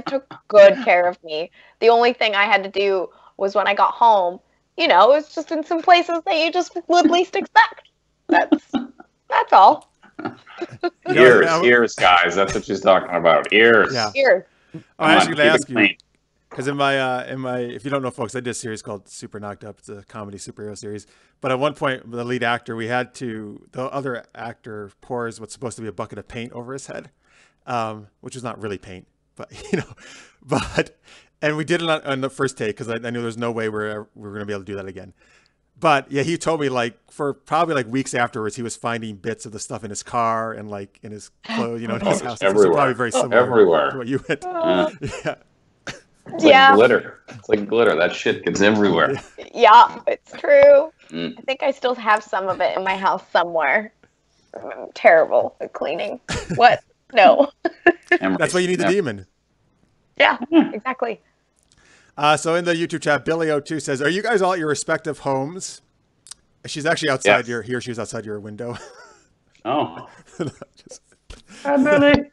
took good care of me. The only thing I had to do was when I got home, it was just in some places that you just would least expect. That's all. Ears, guys. That's what she's talking about. Ears. Yeah. Here. I actually going to ask you, clean. because in my if you don't know, folks, I did a series called Super Knocked Up. It's a comedy superhero series. But at one point, the lead actor, the other actor pours what's supposed to be a bucket of paint over his head, which is not really paint, but and we did it on the first take because I knew there's no way we're going to be able to do that again. But yeah, he told me for probably weeks afterwards, he was finding bits of the stuff in his car and in his clothes, in his house. Everywhere. So probably very similar Everywhere. to what you went. Yeah. Yeah. It's like glitter. It's like glitter. That shit gets everywhere. Yeah, it's true. Mm. I think I still have some of it in my house somewhere. I'm terrible at cleaning. What? No. That's why you need the demon. Yeah, exactly. So in the YouTube chat, Billy02 says, "Are you guys all at your respective homes?" She's actually outside she was outside your window. Oh. Hi, Billy.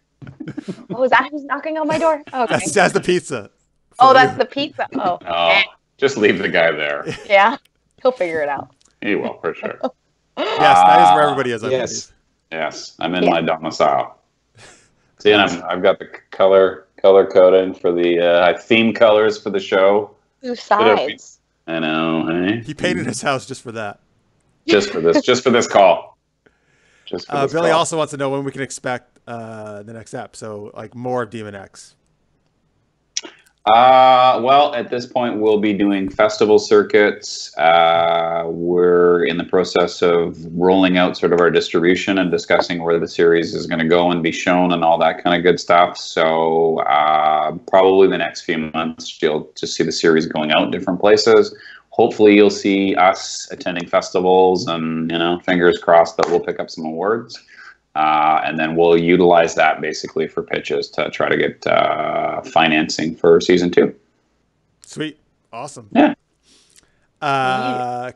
Oh, is that who's knocking on my door? Okay. That's the pizza. Oh, that's the pizza. Oh. Oh, just leave the guy there. Yeah. He'll figure it out. He will, for sure. Yes, that is where everybody is. Yes. Yes, I'm in my domicile. See, and I've got the color coding for the theme colors for the show. 2 sides. I know, hey? He painted his house just for that. Just for this call. Billy also wants to know when we can expect the next app. So more of Demon X. Well, at this point, we'll be doing festival circuits. We're in the process of rolling out sort of our distribution and discussing where the series is going to go and be shown and all that kind of good stuff. So probably the next few months, you'll just see the series going out in different places. hopefully you'll see us attending festivals, and fingers crossed that we'll pick up some awards. And then we'll utilize that basically for pitches to try to get financing for season 2. Sweet. Awesome. Yeah.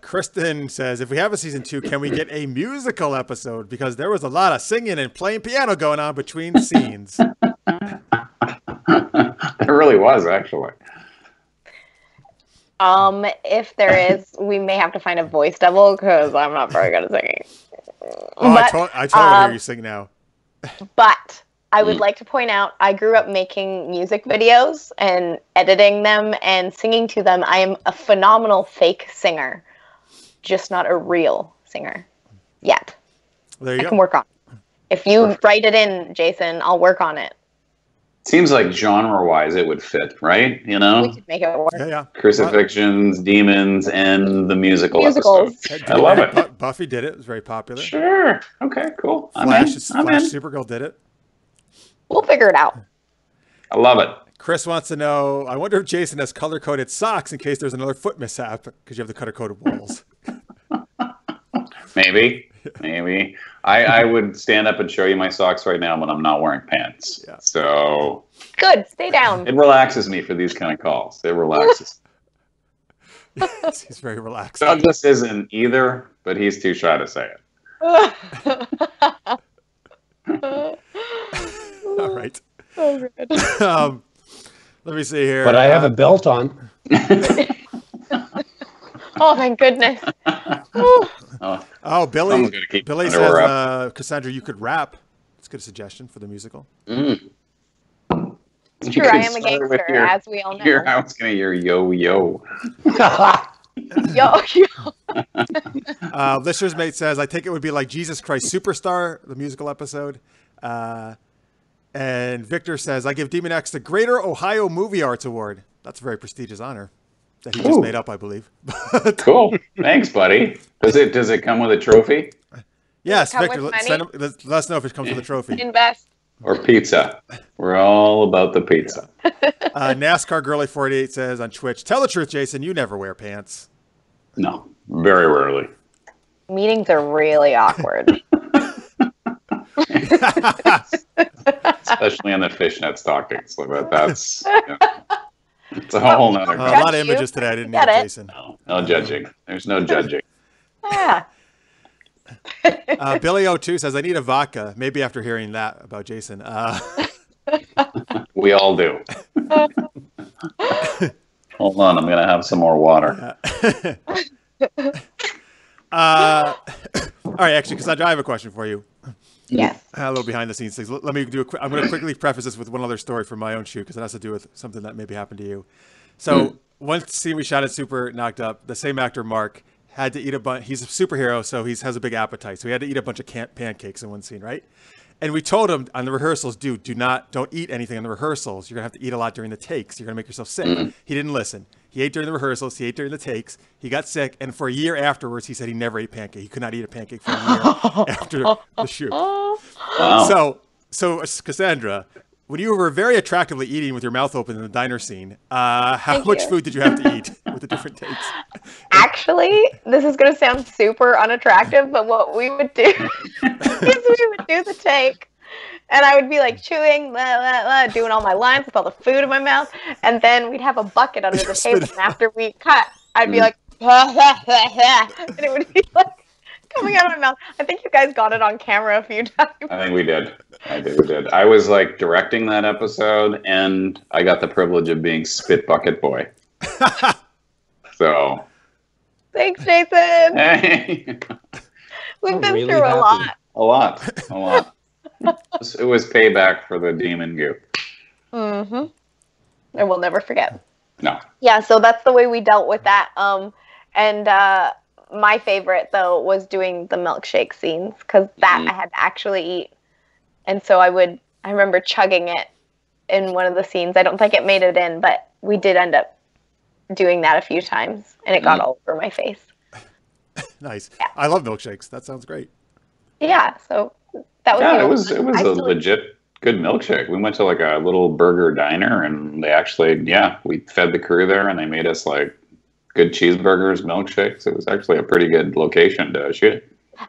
Kristen says, if we have a season 2, can we get a musical episode? Because there was a lot of singing and playing piano going on between scenes. It really was, actually. If there is, we may have to find a voice double because I'm not very good at singing. Oh, I totally hear you sing now. But I would like to point out, I grew up making music videos and editing them and singing to them. I am a phenomenal fake singer, just not a real singer yet. There you I go. can work on it. If you write it in, Jason, I'll work on it. Seems like genre-wise it would fit, right? We could make it work. Yeah. Crucifixions, demons, and the musicals. Musicals. I love it. Buffy did it. It was very popular. Sure. Okay, cool. Flash, I'm in. Supergirl did it. We'll figure it out. I love it. Chris wants to know, I wonder if Jason has color-coded socks in case there's another foot mishap because you have the color-coded walls. Maybe. I would stand up and show you my socks right now, but I'm not wearing pants. Yeah. So Good. Stay down. it relaxes me for these kind of calls. It relaxes. Yes, he's very relaxed. Douglas isn't either, but he's too shy to say it. All right. So good. Let me see here. But I have a belt on. Oh, thank goodness. Oh, Billy Someone's gonna keep Billy underwear says, Cassandra, you could rap. It's a good suggestion for the musical. It's true, I am a gangster, as we all know. I was going to hear yo. Yo. Listener's Mate says, I think it would be like Jesus Christ Superstar, the musical episode. And Victor says, I give Demon X the Greater Ohio Movie Arts Award. That's a very prestigious honor that he just made up, I believe. Cool. Thanks, buddy. Does it come with a trophy? Yes, Come Victor, with let us know if it comes with a trophy. Invest. Or pizza? We're all about the pizza. NASCAR Girly 48 says on Twitch, tell the truth, Jason, you never wear pants. No, very rarely. Meetings are really awkward. Especially on the fishnet stockings. Like that's it's a whole nother. A lot of images today I didn't need, Jason. No judging. There's no judging. Yeah. Billy O2 says, I need a vodka. Maybe after hearing that about Jason. We all do. Hold on, I'm going to have some more water. All right, actually, Cassandra, I have a question for you. Yes. A little behind the scenes things. Let me do I'm going to quickly preface this with one other story from my own shoot because it has to do with something that maybe happened to you. So one scene we shot at Super Knocked Up, the same actor, Mark, had to eat a bunch. He's a superhero, so he has a big appetite. So he had to eat a bunch of pancakes in one scene, right? And we told him on the rehearsals, dude, don't eat anything on the rehearsals. You're going to have to eat a lot during the takes. You're going to make yourself sick. He didn't listen. He ate during the rehearsals. He ate during the takes. He got sick. And for a year afterwards, he said he never ate pancake. He could not eat a pancake for a year after the shoot. Wow. So Cassandra, when you were very attractively eating with your mouth open in the diner scene, how much food did you have to eat with the different takes? Actually, this is going to sound super unattractive, but what we would do is we would do the take, and I would be like chewing, blah, blah, blah, doing all my lines with all the food in my mouth, and then we'd have a bucket under the table, and after we cut, I'd be like, blah, blah, blah, blah, and it would be like coming out of my mouth. I think you guys got it on camera a few times. I think we did. We did. I was like directing that episode, and I got the privilege of being Spit Bucket Boy. So. Thanks, Jason. Hey. We've been through a lot. A lot. It was payback for the demon goop. Mm-hmm. And we'll never forget. No. Yeah, so that's the way we dealt with that. And my favorite, though, was doing the milkshake scenes, because that I had to actually eat. And so I remember chugging it in one of the scenes. I don't think it made it in, but we did end up doing that a few times, and it got all over my face. Nice. Yeah. I love milkshakes. That sounds great. Yeah, so that was it was a legit good milkshake. We went to like a little burger diner, and they actually we fed the crew there, and they made us like good cheeseburgers, milkshakes. It was actually a pretty good location to shoot.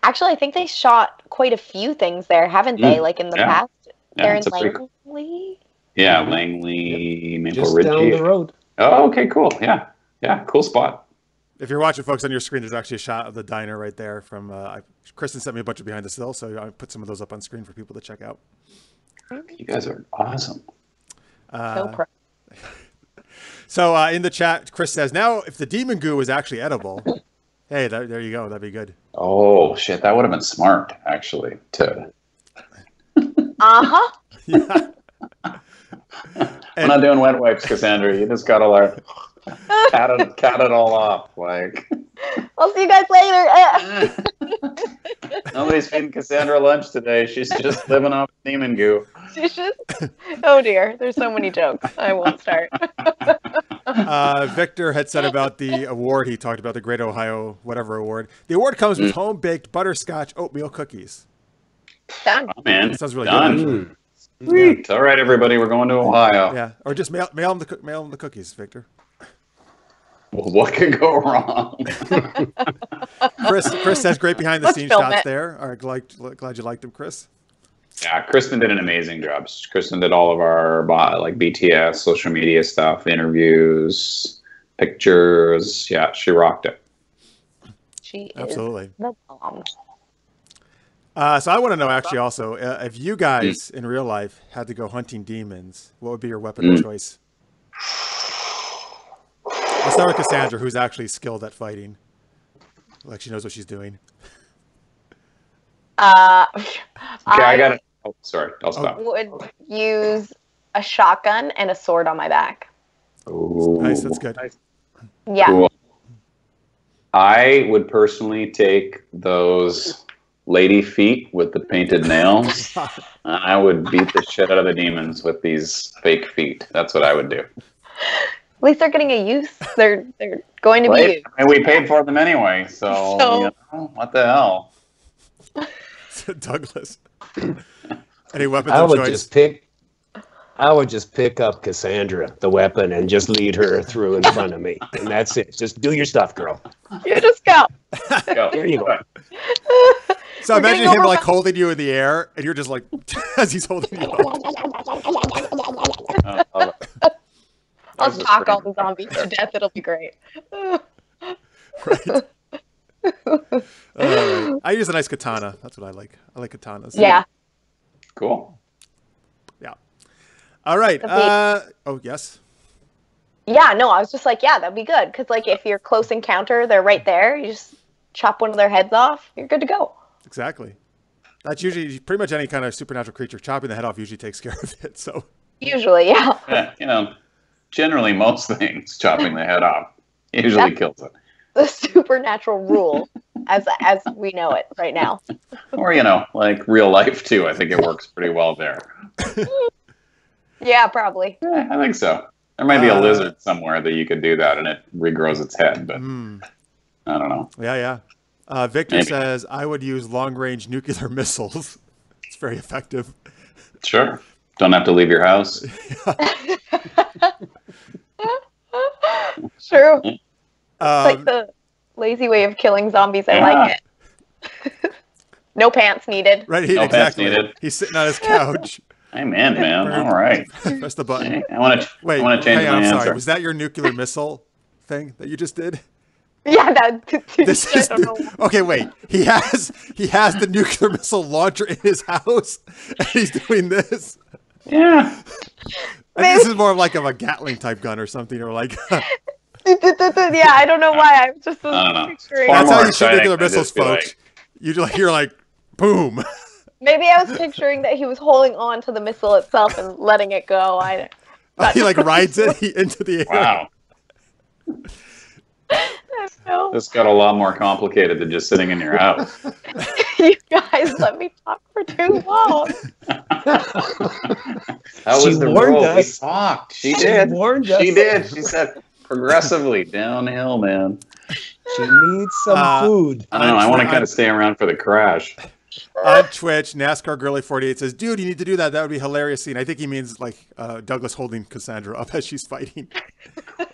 Actually, I think they shot quite a few things there, haven't they? Like in the past, they're in Langley. Yeah, Langley, Maple Just Ridge. down the road. Oh, okay, cool. Yeah, cool spot. If you're watching, folks, on your screen, there's actually a shot of the diner right there. From Kristen sent me a bunch of behind the still, so I put some of those up on screen for people to check out. You guys are awesome. So proud. So in the chat, Chris says, now if the demon goo was actually edible, hey, there you go. That'd be good. Oh, shit. That would have been smart, actually. Uh-huh. Yeah. I'm not doing wet wipes, Cassandra. You just got to cat it all off. Like, I'll see you guys later. nobody's feeding Cassandra lunch today. She's just living off demon goo. She's just, oh dear, there's so many jokes. I won't start. Victor had said about the award. He talked about the Great Ohio whatever award. The award comes with home-baked butterscotch oatmeal cookies. Done. Oh, man. That sounds really good. Sweet. All right, everybody, we're going to Ohio. Yeah, or just mail them the cookies, Victor. Well, what could go wrong? Chris says great behind the scenes shots there. All right, glad you liked them, Chris. Yeah, Kristen did an amazing job. Kristen did all of our like BTS, social media stuff, interviews, pictures. Yeah, she rocked it. She Absolutely. is the bomb. So I want to know actually also, if you guys in real life had to go hunting demons, what would be your weapon of choice? I'll start with Cassandra, who's actually skilled at fighting. Like she knows what she's doing. I got it. Oh, sorry. I'll stop. Would use a shotgun and a sword on my back. Ooh. Nice, that's good. Yeah. Cool. I would personally take those lady feet with the painted nails. And I would beat the shit out of the demons with these fake feet. That's what I would do. At least they're getting a use. They're going to be used. And we paid for them anyway, so you know, what the hell? Douglas. Any weapons of choice? I would just pick up Cassandra, the weapon, and just lead her through in front of me. And that's it. Just do your stuff, girl. You just go. There you go. So imagine him like holding you in the air, and you're just like, as he's holding you up. I'll talk all the zombies to death. It'll be great. Right. I use a nice katana. That's what I like. I like katanas. Yeah. Cool. Yeah. All right. Oh, yes. Yeah, no, I was just like, yeah, that'd be good. Because, like, if you're close encounter, they're right there. You just chop one of their heads off. You're good to go. Exactly. That's usually pretty much any kind of supernatural creature. Chopping the head off usually takes care of it. So. Usually, yeah. Yeah, you know, generally most things, chopping the head off usually kills it. The supernatural rule, as we know it right now. Or, you know, like real life, too. I think it works pretty well there. Yeah, probably. Yeah, I think so. There might be a lizard somewhere that you could do that and it regrows its head, but I don't know. Yeah. Victor says, I would use long-range nuclear missiles. It's very effective. Sure. Don't have to leave your house. True. It's like the lazy way of killing zombies. I like it. No pants needed. Right. No pants needed. He's sitting on his couch. I'm in, man. All right. Press the button. I want to change hang on, my I'm answer. sorry. Was that your nuclear missile thing that you just did? Yeah, This is okay. Wait, he has the nuclear missile launcher in his house, and he's doing this. Yeah. I think this is more like a Gatling type gun or something, or like. Yeah, I don't know why. I'm just picturing. That's how you shoot nuclear missiles, folks. Like... You're like, boom. Maybe I was picturing that he was holding on to the missile itself and letting it go. He like rides it into the air. Wow. This got a lot more complicated than just sitting in your house. You guys let me talk for too long. That was the rule. We talked. She did. She did. She said progressively downhill, man. She needs some food. I don't know. I want to kind of stay around for the crash. On Twitch, NASCAR Girly 48 says, "Dude, you need to do that. That would be a hilarious scene." I think he means like Douglas holding Cassandra up as she's fighting,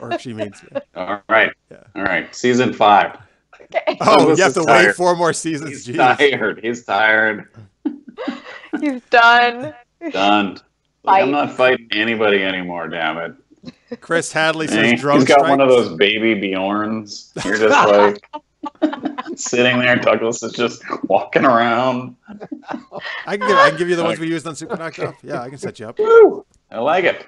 or she means. Yeah. All right. Yeah. All right. Season 5. Okay. Oh, Douglas you have is to tired. wait 4 more seasons. He's Jeez. tired. He's tired. He's done. Done. Like, I'm not fighting anybody anymore, damn it. Chris Hadley says, "Drone He's got strikes." one of those baby Bjorns. You're just like sitting there. Douglas is just walking around. I can give you the ones we used on Super Knocked Up. Yeah, I can set you up. I like it.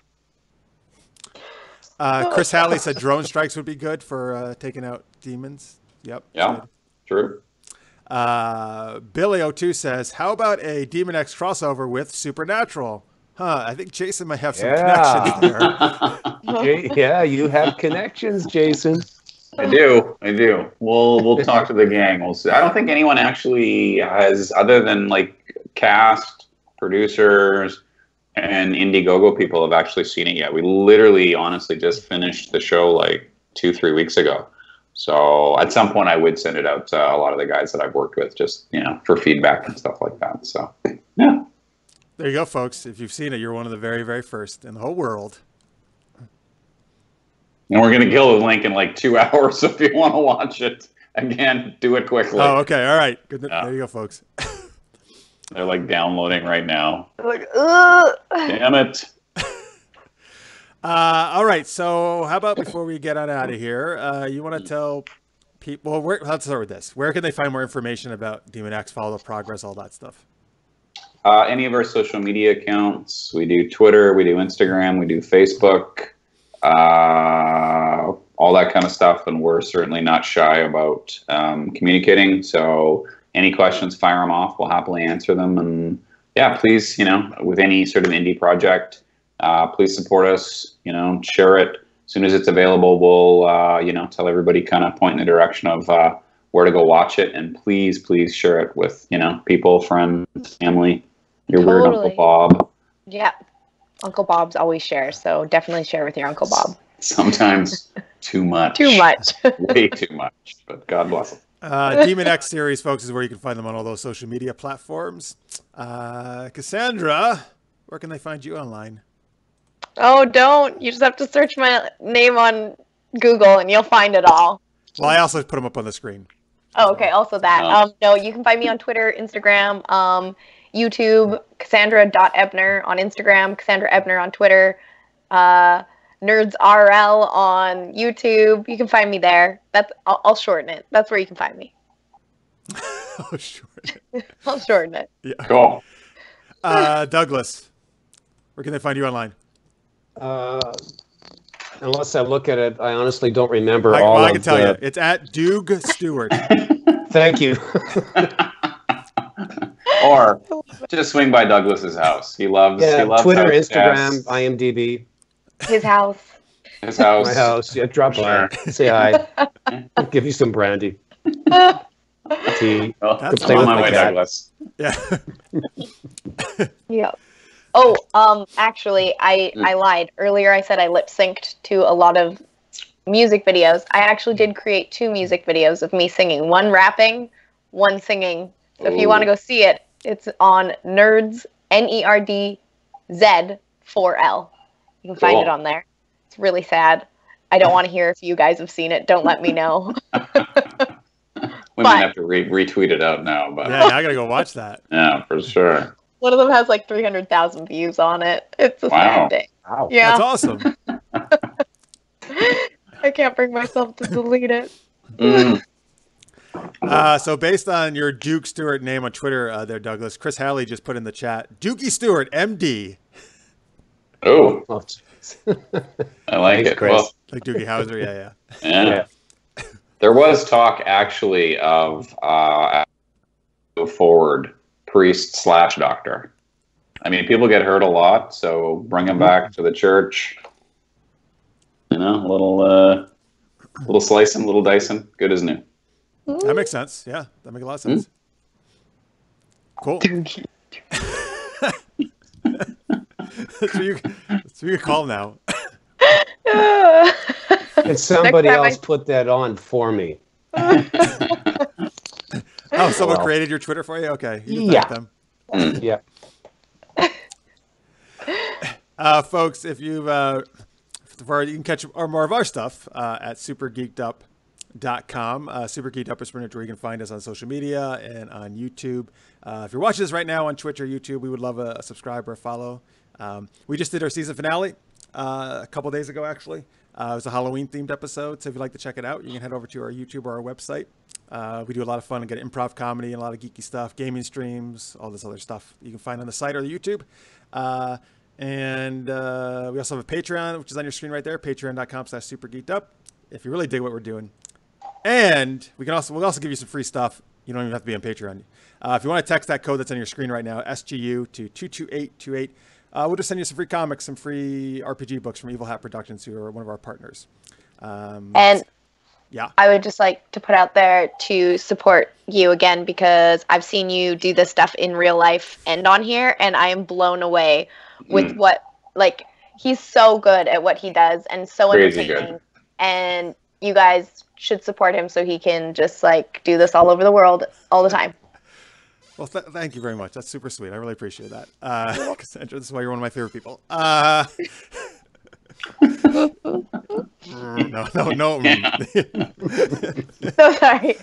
Chris Hadley said drone strikes would be good for taking out demons. Yep. Yeah, true. Billy O2 says, "How about a Demon X crossover with Supernatural?" I think Jason might have some connections there. Yeah, you have connections, Jason. I do. We'll talk to the gang. We'll see. I don't think anyone actually has, other than like cast, producers, and Indiegogo people, have actually seen it yet. We literally, honestly, just finished the show like 2-3 weeks ago. So at some point, I would send it out to a lot of the guys that I've worked with, just for feedback and stuff like that. So yeah. There you go, folks. If you've seen it, you're one of the very, very first in the whole world. And we're going to kill the link in like 2 hours. So if you want to watch it, again, do it quickly. Oh, okay. All right. Good. Yeah. There you go, folks. They're like downloading right now. Like, ugh. Damn it. All right. So how about before we get on out of here, you want to tell people, let's start with this. Where can they find more information about Demon X, follow the progress, all that stuff? Any of our social media accounts. We do Twitter, we do Instagram, we do Facebook, all that kind of stuff. And we're certainly not shy about communicating. So any questions, fire them off. We'll happily answer them. And yeah, please, with any sort of indie project, please support us, share it. As soon as it's available, we'll, tell everybody, kind of point in the direction of where to go watch it. And please share it with, people, friends, family, your weird Uncle Bob. Yeah. Uncle Bob's always shares, so definitely share with your Uncle Bob. Sometimes too much. Too much. Way too much, but God bless them. Demon X series, folks, is where you can find them on all those social media platforms. Cassandra, where can they find you online? Oh, don't. You just have to search my name on Google and you'll find it all. Well, I also put them up on the screen. Oh, okay. Also that. No, you can find me on Twitter, Instagram, YouTube, Cassandra.Ebner on Instagram, Cassandra Ebner on Twitter, Nerds RL on YouTube. You can find me there. I'll shorten it. That's where you can find me. Oh, shorten it. I'll shorten it. Yeah. Cool. Douglas, where can they find you online? Unless I look at it, I honestly don't remember I can tell you. It's at Doug Stewart. Thank you. Or just swing by Douglas's house. He loves Twitter, house Instagram, guests. IMDb. His house. His house. My house. Yeah, drop by. Say hi. Give you some brandy. Tea. Well, That's I'm on my my way, cat. Douglas. Yeah. Yeah. Oh, actually, I lied. Earlier I said I lip synced to a lot of music videos. I actually did create 2 music videos of me singing. One rapping, one singing. So if you want to go see it, it's on Nerds, NERDZ 4L. You can find it on there. It's really sad. I don't want to hear if you guys have seen it. Don't let me know. We might have to retweet it out now, but Yeah, now I got to go watch that. yeah, for sure. One of them has like 300,000 views on it. It's a sad day. Wow. Yeah. That's awesome. I can't bring myself to delete it. Mm. So based on your Duke Stewart name on Twitter there, Douglas, Chris Halley just put in the chat, Dukey Stewart, MD. Oh, Oh, I like Thanks, it. Chris. Well, Like Doogie Howser, yeah. yeah. There was talk actually of go forward priest/doctor. I mean, people get hurt a lot, so bring them back to the church. A little slicing, little dicing, good as new. That makes sense. Yeah, that makes a lot of sense. Cool. That's what you call now. and somebody Next time else put that on for me. Oh, someone Well. created your Twitter for you? Okay. You can Yeah. thank them. Yeah. Folks, if you've, you can catch more of our stuff at supergeekedup.com. Super Geeked Up is where you can find us on social media and on YouTube. If you're watching this right now on Twitch or YouTube, we would love a subscribe or a follow. We just did our season finale a couple days ago, actually. It was a Halloween-themed episode, so if you'd like to check it out, you can head over to our YouTube or our website. We do a lot of fun and get improv comedy and a lot of geeky stuff, gaming streams, all this other stuff you can find on the site or the YouTube. And we also have a Patreon, which is on your screen right there, patreon.com/supergeekedup, if you really dig what we're doing. And we'll also give you some free stuff. You don't even have to be on Patreon. If you want to text that code that's on your screen right now, SGU, to 22828, we'll just send you some free comics, some free RPG books from Evil Hat Productions, who are one of our partners. And yeah, I would just like to put out there to support you again, because I've seen you do this stuff in real life and on here, and I am blown away with what, like, he's so good at what he does and so Crazy entertaining. good. And you guys should support him so he can just like do this all over the world all the time. well, thank you very much. That's super sweet. I really appreciate that. Cassandra, this is why you're one of my favorite people. No. So sorry.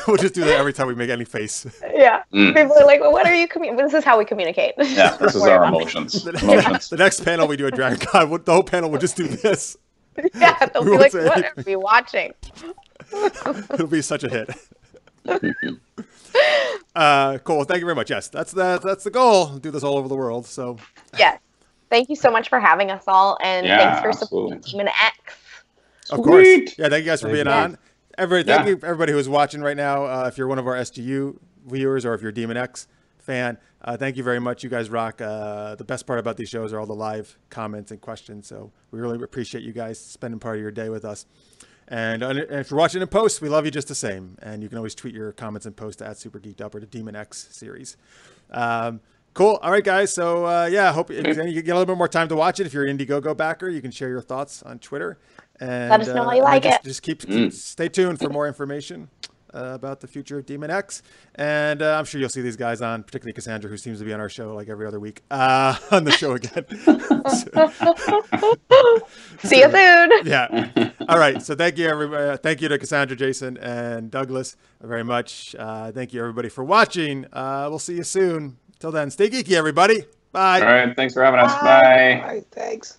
We'll just do that every time we make any face. Yeah. People are like, well, what are you this is how we communicate. Yeah, this is our emotions. The next panel we do at Dragon Con, the whole panel will just do this. Yeah, they'll be like, what are we watching? It'll be such a hit. Cool. Well, thank you very much. Yes, that's the goal. Do this all over the world. So Yes. Thank you so much for having us all, and thanks for supporting Demon X. Of course. Yeah, thank you guys for being on. Thank Yeah. you everybody who's watching right now. If you're one of our SGU viewers or if you're a Demon X fan, thank you very much. You guys rock. The best part about these shows are all the live comments and questions. So we really appreciate you guys spending part of your day with us. And if you're watching in post, we love you just the same. And you can always tweet your comments and post at Super Geeked Up or the Demon X series. Cool. All right, guys. So, yeah, hope you get a little bit more time to watch it. If you're an Indiegogo backer, you can share your thoughts on Twitter. And let us know how you like it. Just stay tuned for more information about the future of Demon X. And I'm sure you'll see these guys on, particularly Cassandra, who seems to be on our show like every other week, on the show again. See you soon. Yeah. All right. So thank you, everybody. Thank you to Cassandra, Jason, and Douglas very much. Thank you, everybody, for watching. We'll see you soon. Till then, stay geeky, everybody. Bye. All right. Thanks for having us. Bye. All right, thanks.